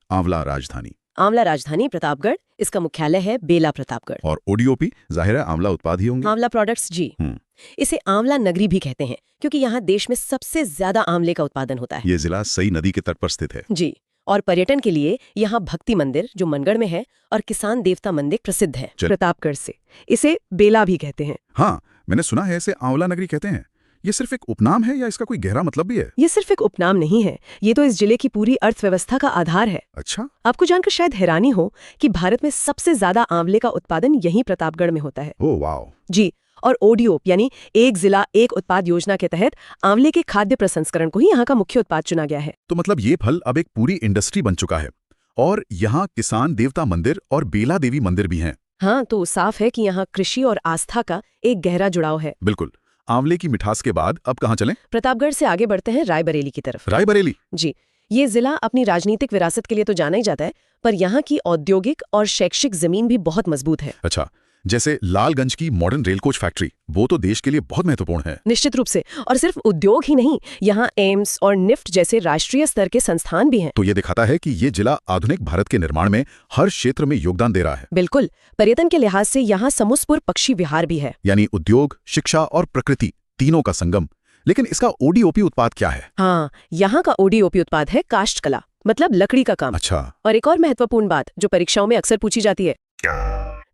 Speaker 1: आंवला राजधानी।
Speaker 2: आंवला राजधानी प्रतापगढ़, इसका मुख्यालय है बेला प्रतापगढ़।
Speaker 1: और ओडीओपी जाहिर है आंवला उत्पाद ही होंगे।
Speaker 2: आंवला प्रोडक्ट्स। जी। इसे आंवला नगरी भी कहते हैं क्योंकि यहाँ देश में सबसे ज्यादा आंवले का उत्पादन होता है।
Speaker 1: ये जिला सई नदी के तट पर स्थित है।
Speaker 2: जी, और पर्यटन के लिए यहाँ भक्ति मंदिर, जो मनगढ़ में है, और किसान देवता मंदिर प्रसिद्ध है प्रतापगढ़ से। इसे बेला भी कहते हैं।
Speaker 1: हाँ, मैंने सुना है इसे आंवला नगरी कहते हैं ये सिर्फ एक उपनाम है या इसका कोई गहरा मतलब भी है?
Speaker 2: ये सिर्फ एक उपनाम नहीं है, ये तो इस जिले की पूरी अर्थव्यवस्था का आधार है।
Speaker 1: अच्छा।
Speaker 2: आपको जानकर शायद हैरानी हो कि भारत में सबसे ज्यादा आंवले का उत्पादन यहीं प्रतापगढ़ में होता है।
Speaker 1: Oh wow.
Speaker 2: जी, और ओडीओप यानी एक जिला एक उत्पाद योजना के तहत आंवले के खाद्य प्रसंस्करण को ही यहाँ का मुख्य उत्पाद चुना गया है।
Speaker 1: तो मतलब ये फल अब एक पूरी इंडस्ट्री बन चुका है और यहाँ किसान देवता मंदिर और बेला देवी मंदिर भी हैं।
Speaker 2: हाँ, तो साफ है कि यहाँ कृषि और आस्था का एक गहरा जुड़ाव है।
Speaker 1: बिल्कुल। आंवले की मिठास के बाद अब कहाँ चलें?
Speaker 2: प्रतापगढ़ से आगे बढ़ते हैं रायबरेली की तरफ।
Speaker 1: रायबरेली?
Speaker 2: जी, ये जिला अपनी राजनीतिक विरासत के लिए तो जाना ही जाता है, पर यहाँ की औद्योगिक और शैक्षिक जमीन भी बहुत मजबूत है।
Speaker 1: अच्छा, जैसे लालगंज की मॉडर्न रेल कोच फैक्ट्री, वो तो देश के लिए बहुत महत्वपूर्ण है।
Speaker 2: निश्चित रूप से, और सिर्फ उद्योग ही नहीं, यहाँ एम्स और निफ्ट जैसे राष्ट्रीय स्तर के संस्थान भी हैं।
Speaker 1: तो ये दिखाता है कि ये जिला आधुनिक भारत के निर्माण में हर क्षेत्र में योगदान दे रहा है।
Speaker 2: बिल्कुल। पर्यटन के लिहाज से यहाँ समुसपुर पक्षी विहार भी है,
Speaker 1: यानी उद्योग, शिक्षा और प्रकृति तीनों का संगम। लेकिन इसका ओडीओपी उत्पाद क्या है?
Speaker 2: हाँ, यहाँ का ओडीओपी उत्पाद है काष्ठकला, मतलब लकड़ी का काम।
Speaker 1: अच्छा।
Speaker 2: और एक और महत्वपूर्ण बात जो परीक्षाओं में अक्सर पूछी जाती है,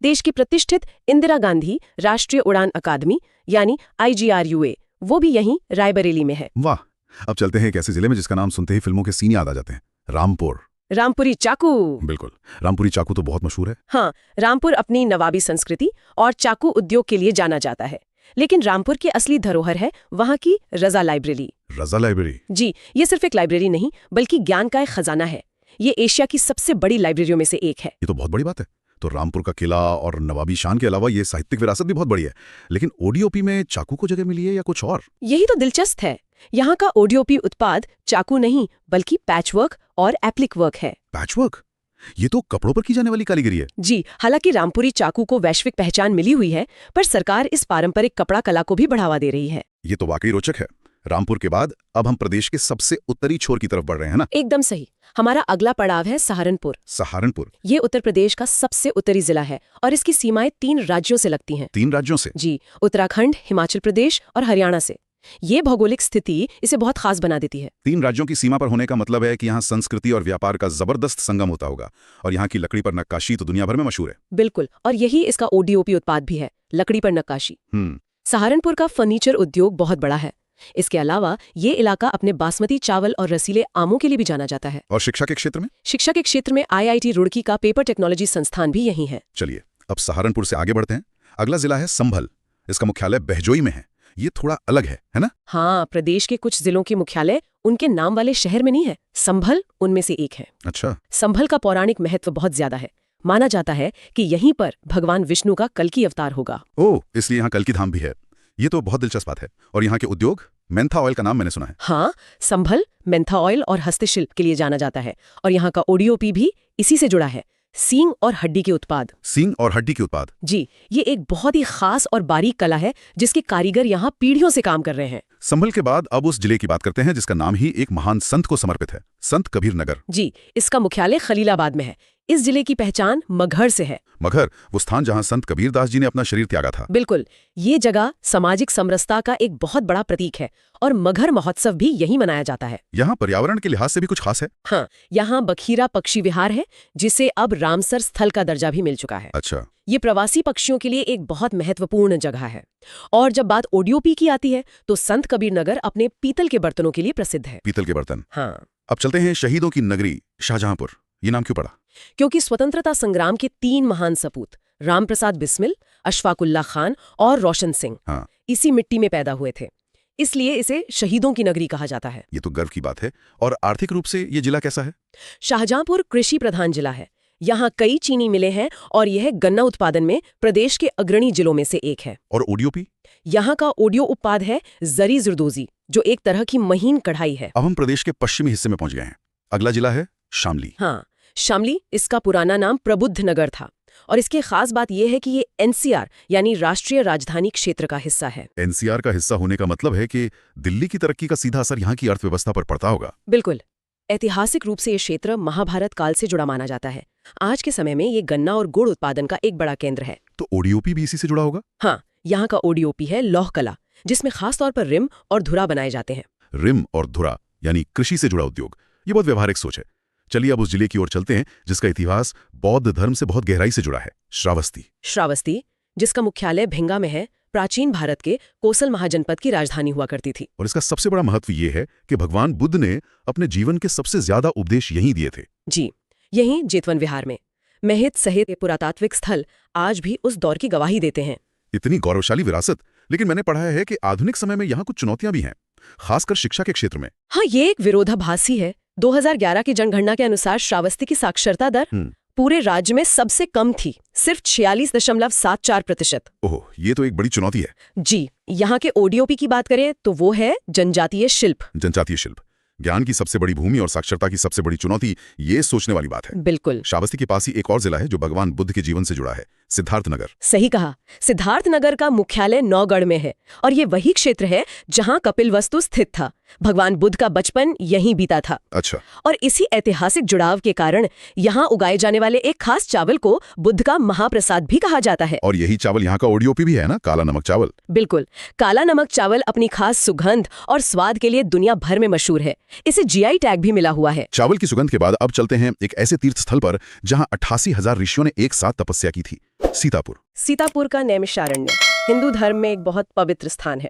Speaker 2: देश की प्रतिष्ठित इंदिरा गांधी राष्ट्रीय उड़ान अकादमी यानी IGRUA, वो भी यहीं रायबरेली में है।
Speaker 1: वाह। अब चलते हैं एक ऐसे जिले में जिसका नाम सुनते ही फिल्मों के सीन याद आ जाते हैं, रामपुर।
Speaker 2: रामपुरी चाकू।
Speaker 1: बिल्कुल, रामपुरी चाकू तो बहुत मशहूर है।
Speaker 2: हाँ, रामपुर अपनी नवाबी संस्कृति और चाकू उद्योग के लिए जाना जाता है, लेकिन रामपुर की असली धरोहर है वहाँ की रजा लाइब्रेरी।
Speaker 1: रजा लाइब्रेरी?
Speaker 2: जी, ये सिर्फ एक लाइब्रेरी नहीं बल्कि ज्ञान का एक खजाना है। ये एशिया की सबसे बड़ी लाइब्रेरियों में से एक है।
Speaker 1: ये तो बहुत बड़ी बात है। तो रामपुर का किला और नवाबी शान के अलावा ये साहित्यिक विरासत भी बहुत बड़ी है। लेकिन ओडीओपी में चाकू को जगह मिली है या कुछ और?
Speaker 2: यही तो दिलचस्प है। यहाँ का ओडीओपी उत्पाद चाकू नहीं बल्कि पैचवर्क और एप्लिक वर्क है।
Speaker 1: पैचवर्क? ये तो कपड़ों पर की जाने वाली कारीगरी है।
Speaker 2: जी, हालांकि रामपुरी चाकू को वैश्विक पहचान मिली हुई है, पर सरकार इस पारंपरिक कपड़ा कला को भी बढ़ावा दे रही है।
Speaker 1: ये तो वाकई रोचक है। रामपुर के बाद अब हम प्रदेश के सबसे उत्तरी छोर की तरफ बढ़ रहे हैं ना?
Speaker 2: एकदम सही। हमारा अगला पड़ाव है सहारनपुर।
Speaker 1: सहारनपुर?
Speaker 2: ये उत्तर प्रदेश का सबसे उत्तरी जिला है और इसकी सीमाएं 3 राज्यों से लगती हैं।
Speaker 1: 3 राज्यों से?
Speaker 2: जी, उत्तराखंड, हिमाचल प्रदेश और हरियाणा से। ये भौगोलिक स्थिति इसे बहुत खास बना देती है।
Speaker 1: 3 राज्यों की सीमा पर होने का मतलब है कि यहाँ संस्कृति और व्यापार का जबरदस्त संगम होता होगा। और यहाँ की लकड़ी पर नक्काशी तो दुनिया भर में मशहूर है।
Speaker 2: बिल्कुल, और यही इसका ओडीओपी उत्पाद भी है, लकड़ी पर नक्काशी। सहारनपुर का फर्नीचर उद्योग बहुत बड़ा है। इसके अलावा ये इलाका अपने बासमती चावल और रसीले आमों के लिए भी जाना जाता है।
Speaker 1: और शिक्षा के क्षेत्र में?
Speaker 2: शिक्षा के क्षेत्र में IIT रुड़की का पेपर टेक्नोलॉजी संस्थान भी यहीं है।
Speaker 1: चलिए अब सहारनपुर से आगे बढ़ते हैं। अगला जिला है संभल। इसका मुख्यालय बहजोई में है। ये थोड़ा अलग है ना?
Speaker 2: हाँ, प्रदेश के कुछ जिलों के मुख्यालय उनके नाम वाले शहर में नहीं है। संभल उनमें से एक है।
Speaker 1: अच्छा।
Speaker 2: संभल का पौराणिक महत्व बहुत ज्यादा है। माना जाता है कि यहीं पर भगवान विष्णु का कल्कि अवतार होगा।
Speaker 1: ओह, इसलिए यहाँ कल्कि धाम भी है। ये तो बहुत दिलचस्प बात है। और यहाँ के उद्योग? मेंथा ऑयल का नाम मैंने सुना है।
Speaker 2: हाँ, संभल मेंथा ऑयल और हस्तशिल्प के लिए जाना जाता है और यहाँ का ओडीओपी भी इसी से जुड़ा है। सींग और हड्डी के उत्पाद।
Speaker 1: सींग और हड्डी के उत्पाद?
Speaker 2: जी, ये एक बहुत ही खास और बारीक कला है जिसके कारीगर यहाँ पीढ़ियों से काम कर रहे हैं।
Speaker 1: संभल के बाद अब उस जिले की बात करते हैं जिसका नाम ही एक महान संत को समर्पित है, संत कबीर नगर।
Speaker 2: जी, इसका मुख्यालय खलीलाबाद में है। इस जिले की पहचान मगहर से है।
Speaker 1: मगहर, वो स्थान जहाँ संत कबीर दास जी ने अपना शरीर त्यागा था।
Speaker 2: बिल्कुल, ये जगह सामाजिक समरसता का एक बहुत बड़ा प्रतीक है और मगहर महोत्सव भी यहीं मनाया जाता है।
Speaker 1: यहाँ पर्यावरण के लिहाज से भी कुछ खास है?
Speaker 2: हाँ, यहाँ बखीरा पक्षी विहार है जिसे अब रामसर स्थल का दर्जा भी मिल चुका है।
Speaker 1: अच्छा।
Speaker 2: ये प्रवासी पक्षियों के लिए एक बहुत महत्वपूर्ण जगह है। और जब बात ओडीओपी की आती है तो संत कबीर नगर अपने पीतल के बर्तनों के लिए प्रसिद्ध है।
Speaker 1: पीतल के बर्तन?
Speaker 2: हाँ।
Speaker 1: अब चलते हैं शहीदों की नगरी शाहजहांपुर। ये नाम क्यों पड़ा?
Speaker 2: क्योंकि स्वतंत्रता संग्राम के 3 महान सपूत रामप्रसाद बिस्मिल, अशफाकुल्ला खान और रोशन सिंह इसी मिट्टी में पैदा हुए थे, इसलिए इसे शहीदों की नगरी कहा जाता है।
Speaker 1: ये तो गर्व की बात है। और आर्थिक रूप से ये जिला कैसा है?
Speaker 2: शाहजहांपुर कृषि प्रधान जिला है। यहाँ कई चीनी मिलें हैं और यह गन्ना उत्पादन में प्रदेश के अग्रणी जिलों में से एक है।
Speaker 1: और ओडीओपी?
Speaker 2: यहाँ का ओडियो उत्पाद है जरी जरदोजी, जो एक तरह की महीन कढ़ाई है।
Speaker 1: अब हम प्रदेश के पश्चिमी हिस्से में पहुंच गए हैं। अगला जिला है शामली।
Speaker 2: हाँ, शामली, इसका पुराना नाम प्रबुद्ध नगर था और इसकी खास बात यह है कि ये NCR यानी राष्ट्रीय राजधानी क्षेत्र का हिस्सा है।
Speaker 1: NCR का हिस्सा होने का मतलब है कि दिल्ली की तरक्की का सीधा असर यहाँ की अर्थव्यवस्था पर पड़ता होगा।
Speaker 2: बिल्कुल। ऐतिहासिक रूप से ये क्षेत्र महाभारत काल से जुड़ा माना जाता है। आज के समय में ये गन्ना और गुड़ उत्पादन का एक बड़ा केंद्र है।
Speaker 1: तो ओडीओपी भी इसी से जुड़ा होगा?
Speaker 2: हाँ, यहाँ का ओडीओपी है लौह कला, जिसमें खासतौर पर रिम और धुरा बनाए जाते हैं।
Speaker 1: रिम और धुरा यानी कृषि से जुड़ा उद्योग, ये बहुत व्यवहारिक सोच है। चलिए अब उस जिले की ओर चलते हैं जिसका इतिहास बौद्ध धर्म से बहुत गहराई से जुड़ा है, श्रावस्ती।
Speaker 2: श्रावस्ती, जिसका मुख्यालय भिंगा में है, प्राचीन भारत के कोसल महाजनपद की राजधानी हुआ करती थी।
Speaker 1: और इसका सबसे बड़ा महत्व ये है कि भगवान बुद्ध ने अपने जीवन के सबसे ज्यादा उपदेश यहीं दिए थे।
Speaker 2: जी, यहीं जेतवन विहार में। महित सहित पुरातात्विक स्थल आज भी उस दौर की गवाही देते हैं।
Speaker 1: इतनी गौरवशाली विरासत, लेकिन मैंने पढ़ा है कि आधुनिक समय में यहाँ कुछ चुनौतियां भी हैं, खासकर शिक्षा के क्षेत्र में।
Speaker 2: हाँ, ये एक विरोधाभास ही है। 2011 की जनगणना के अनुसार श्रावस्ती की साक्षरता दर पूरे राज्य में सबसे कम थी, सिर्फ 46.74%।
Speaker 1: ओह, ये तो एक बड़ी चुनौती है।
Speaker 2: जी, यहाँ के ओडीओपी की बात करें तो वो है जनजातीय शिल्प।
Speaker 1: जनजातीय शिल्प, ज्ञान की सबसे बड़ी भूमि और साक्षरता की सबसे बड़ी चुनौती, ये सोचने वाली बात है।
Speaker 2: बिल्कुल।
Speaker 1: श्रावस्ती के पास ही एक और जिला है जो भगवान बुद्ध के जीवन से जुड़ा है, सिद्धार्थनगर।
Speaker 2: सही कहा। सिद्धार्थनगर का मुख्यालय नौगढ़ में है और ये वही क्षेत्र है जहां कपिलवस्तु स्थित था। भगवान बुद्ध का बचपन यहीं बीता था।
Speaker 1: अच्छा।
Speaker 2: और इसी ऐतिहासिक जुड़ाव के कारण यहाँ उगाए जाने वाले एक खास चावल को बुद्ध का महाप्रसाद भी कहा जाता है।
Speaker 1: और यही चावल यहाँ का ओडीओपी भी है ना, काला नमक चावल।
Speaker 2: बिल्कुल। काला नमक चावल अपनी खास सुगंध और स्वाद के लिए दुनिया भर में मशहूर है। इसे जीआई टैग भी मिला हुआ है।
Speaker 1: चावल की सुगंध के बाद अब चलते हैं एक ऐसे तीर्थ स्थल पर जहाँ 88,000 ऋषियों ने एक साथ तपस्या की थी, सीतापुर।
Speaker 2: सीतापुर का नैमिषारण्य हिंदू धर्म में एक बहुत पवित्र स्थान है।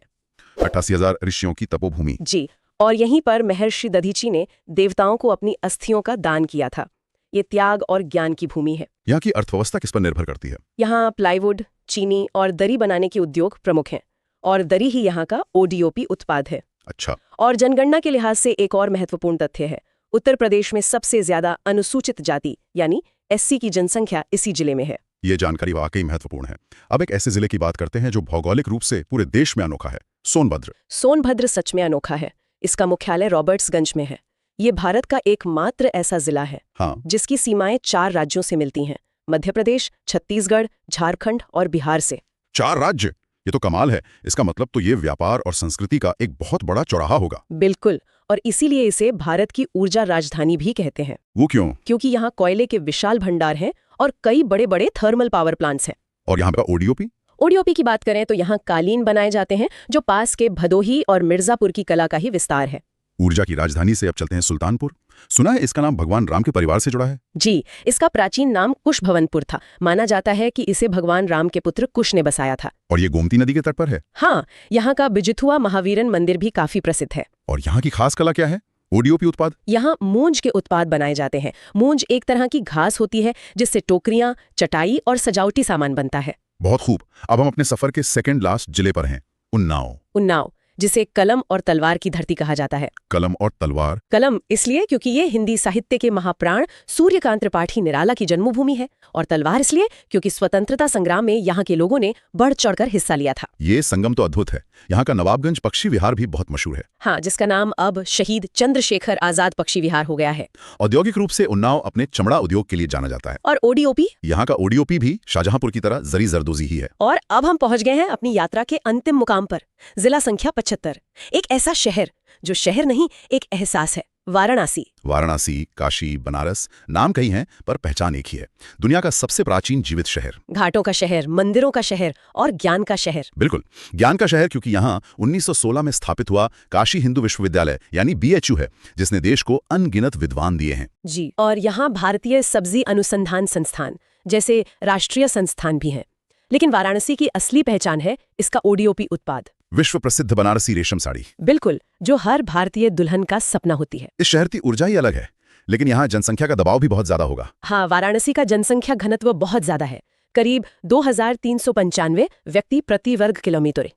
Speaker 1: 88,000 ऋषियों की तपोभूमि।
Speaker 2: जी, और यहीं पर महर्षि दधीची ने देवताओं को अपनी अस्थियों का दान किया था। ये त्याग और ज्ञान की भूमि है।
Speaker 1: यहाँ की अर्थव्यवस्था किस पर निर्भर करती है?
Speaker 2: यहाँ प्लाईवुड, चीनी और दरी बनाने के उद्योग प्रमुख हैं, और दरी ही यहाँ का ओडीओपी उत्पाद है।
Speaker 1: अच्छा।
Speaker 2: और जनगणना के लिहाज से एक और महत्वपूर्ण तथ्य है, उत्तर प्रदेश में सबसे ज्यादा अनुसूचित जाति यानी एससी की जनसंख्या इसी जिले में है।
Speaker 1: ये जानकारी वाकई महत्वपूर्ण है। अब एक ऐसे जिले की बात करते हैं जो भौगोलिक रूप से पूरे देश में अनोखा है, सोनभद्र।
Speaker 2: सोनभद्र सच में अनोखा है। इसका मुख्यालय रॉबर्ट्सगंज में है। ये भारत का एकमात्र ऐसा जिला है जिसकी सीमाएं 4 राज्यों से मिलती हैं, मध्य प्रदेश, छत्तीसगढ़, झारखंड और बिहार से।
Speaker 1: 4 राज्य, ये तो कमाल है। इसका मतलब तो ये व्यापार और संस्कृति का एक बहुत बड़ा चौराहा होगा।
Speaker 2: बिल्कुल, और इसीलिए इसे भारत की ऊर्जा राजधानी भी कहते हैं।
Speaker 1: वो क्यों?
Speaker 2: क्योंकि यहाँ कोयले के विशाल भंडार हैं और कई बड़े बड़े थर्मल पावर प्लांट्स हैं।
Speaker 1: और यहाँ का ओडीओपी?
Speaker 2: ओडीओपी की बात करें तो यहाँ कालीन बनाए जाते हैं जो पास के भदोही और मिर्जापुर की कला का ही विस्तार है।
Speaker 1: ऊर्जा की राजधानी से अब चलते हैं सुल्तानपुर। सुना है इसका नाम भगवान राम के परिवार से जुड़ा है।
Speaker 2: जी, इसका प्राचीन नाम कुशभवनपुर था। माना जाता है कि इसे भगवान राम के पुत्र कुश ने बसाया था।
Speaker 1: और ये गोमती नदी के तट पर है।
Speaker 2: हाँ, यहाँ का बिजुथुआ महावीरन मंदिर भी काफी प्रसिद्ध है।
Speaker 1: और यहाँ की खास कला क्या है? ओडीओपी उत्पाद?
Speaker 2: यहाँ मूंज के उत्पाद बनाए जाते हैं। मूंज एक तरह की घास होती है जिससे टोकरियां, चटाई और सजावटी सामान बनता है।
Speaker 1: बहुत खूब। अब हम अपने सफर के सेकंड लास्ट जिले पर हैं, उन्नाव,
Speaker 2: जिसे कलम और तलवार की धरती कहा जाता है।
Speaker 1: कलम और तलवार?
Speaker 2: कलम इसलिए क्योंकि ये हिंदी साहित्य के महाप्राण सूर्यकांत त्रिपाठी निराला की जन्मभूमि है, और तलवार इसलिए क्योंकि स्वतंत्रता संग्राम में यहाँ के लोगों ने बढ़ चढ़कर हिस्सा लिया था।
Speaker 1: ये संगम तो अद्भुत है। यहाँ का नवाबगंज पक्षी विहार भी बहुत मशहूर है।
Speaker 2: हाँ, जिसका नाम अब शहीद चंद्रशेखर आजाद पक्षी विहार हो गया है।
Speaker 1: औद्योगिक रूप से उन्नाव अपने चमड़ा उद्योग के लिए जाना जाता है।
Speaker 2: और ओडीओपी?
Speaker 1: यहाँ का ओडीओपी भी शाहजहांपुर की तरह जरी जरदोजी ही है।
Speaker 2: और अब हम पहुंच गए हैं अपनी यात्रा के अंतिम मुकाम पर, जिला संख्या 75। एक ऐसा शहर जो शहर नहीं, एक एहसास है, वाराणसी।
Speaker 1: वाराणसी, काशी, बनारस, नाम कई हैं पर पहचान एक ही है। दुनिया का सबसे प्राचीन जीवित शहर,
Speaker 2: घाटों का शहर, मंदिरों का शहर और ज्ञान का शहर।
Speaker 1: बिल्कुल, ज्ञान का शहर, क्योंकि यहाँ 1916 में स्थापित हुआ काशी हिंदू विश्वविद्यालय यानी BHU है, जिसने देश को अनगिनत विद्वान दिए हैं।
Speaker 2: जी, और यहाँ भारतीय सब्जी अनुसंधान संस्थान जैसे राष्ट्रीय संस्थान भी हैं। लेकिन वाराणसी की असली पहचान है इसका ओडीओपी उत्पाद,
Speaker 1: विश्व प्रसिद्ध बनारसी रेशम साड़ी।
Speaker 2: बिल्कुल, जो हर भारतीय दुल्हन का सपना होती है।
Speaker 1: इस शहर की ऊर्जा ही अलग है, लेकिन यहाँ जनसंख्या का दबाव भी बहुत ज्यादा होगा।
Speaker 2: हाँ, वाराणसी का जनसंख्या घनत्व बहुत ज्यादा है, करीब 2395 व्यक्ति प्रति वर्ग किलोमीटर।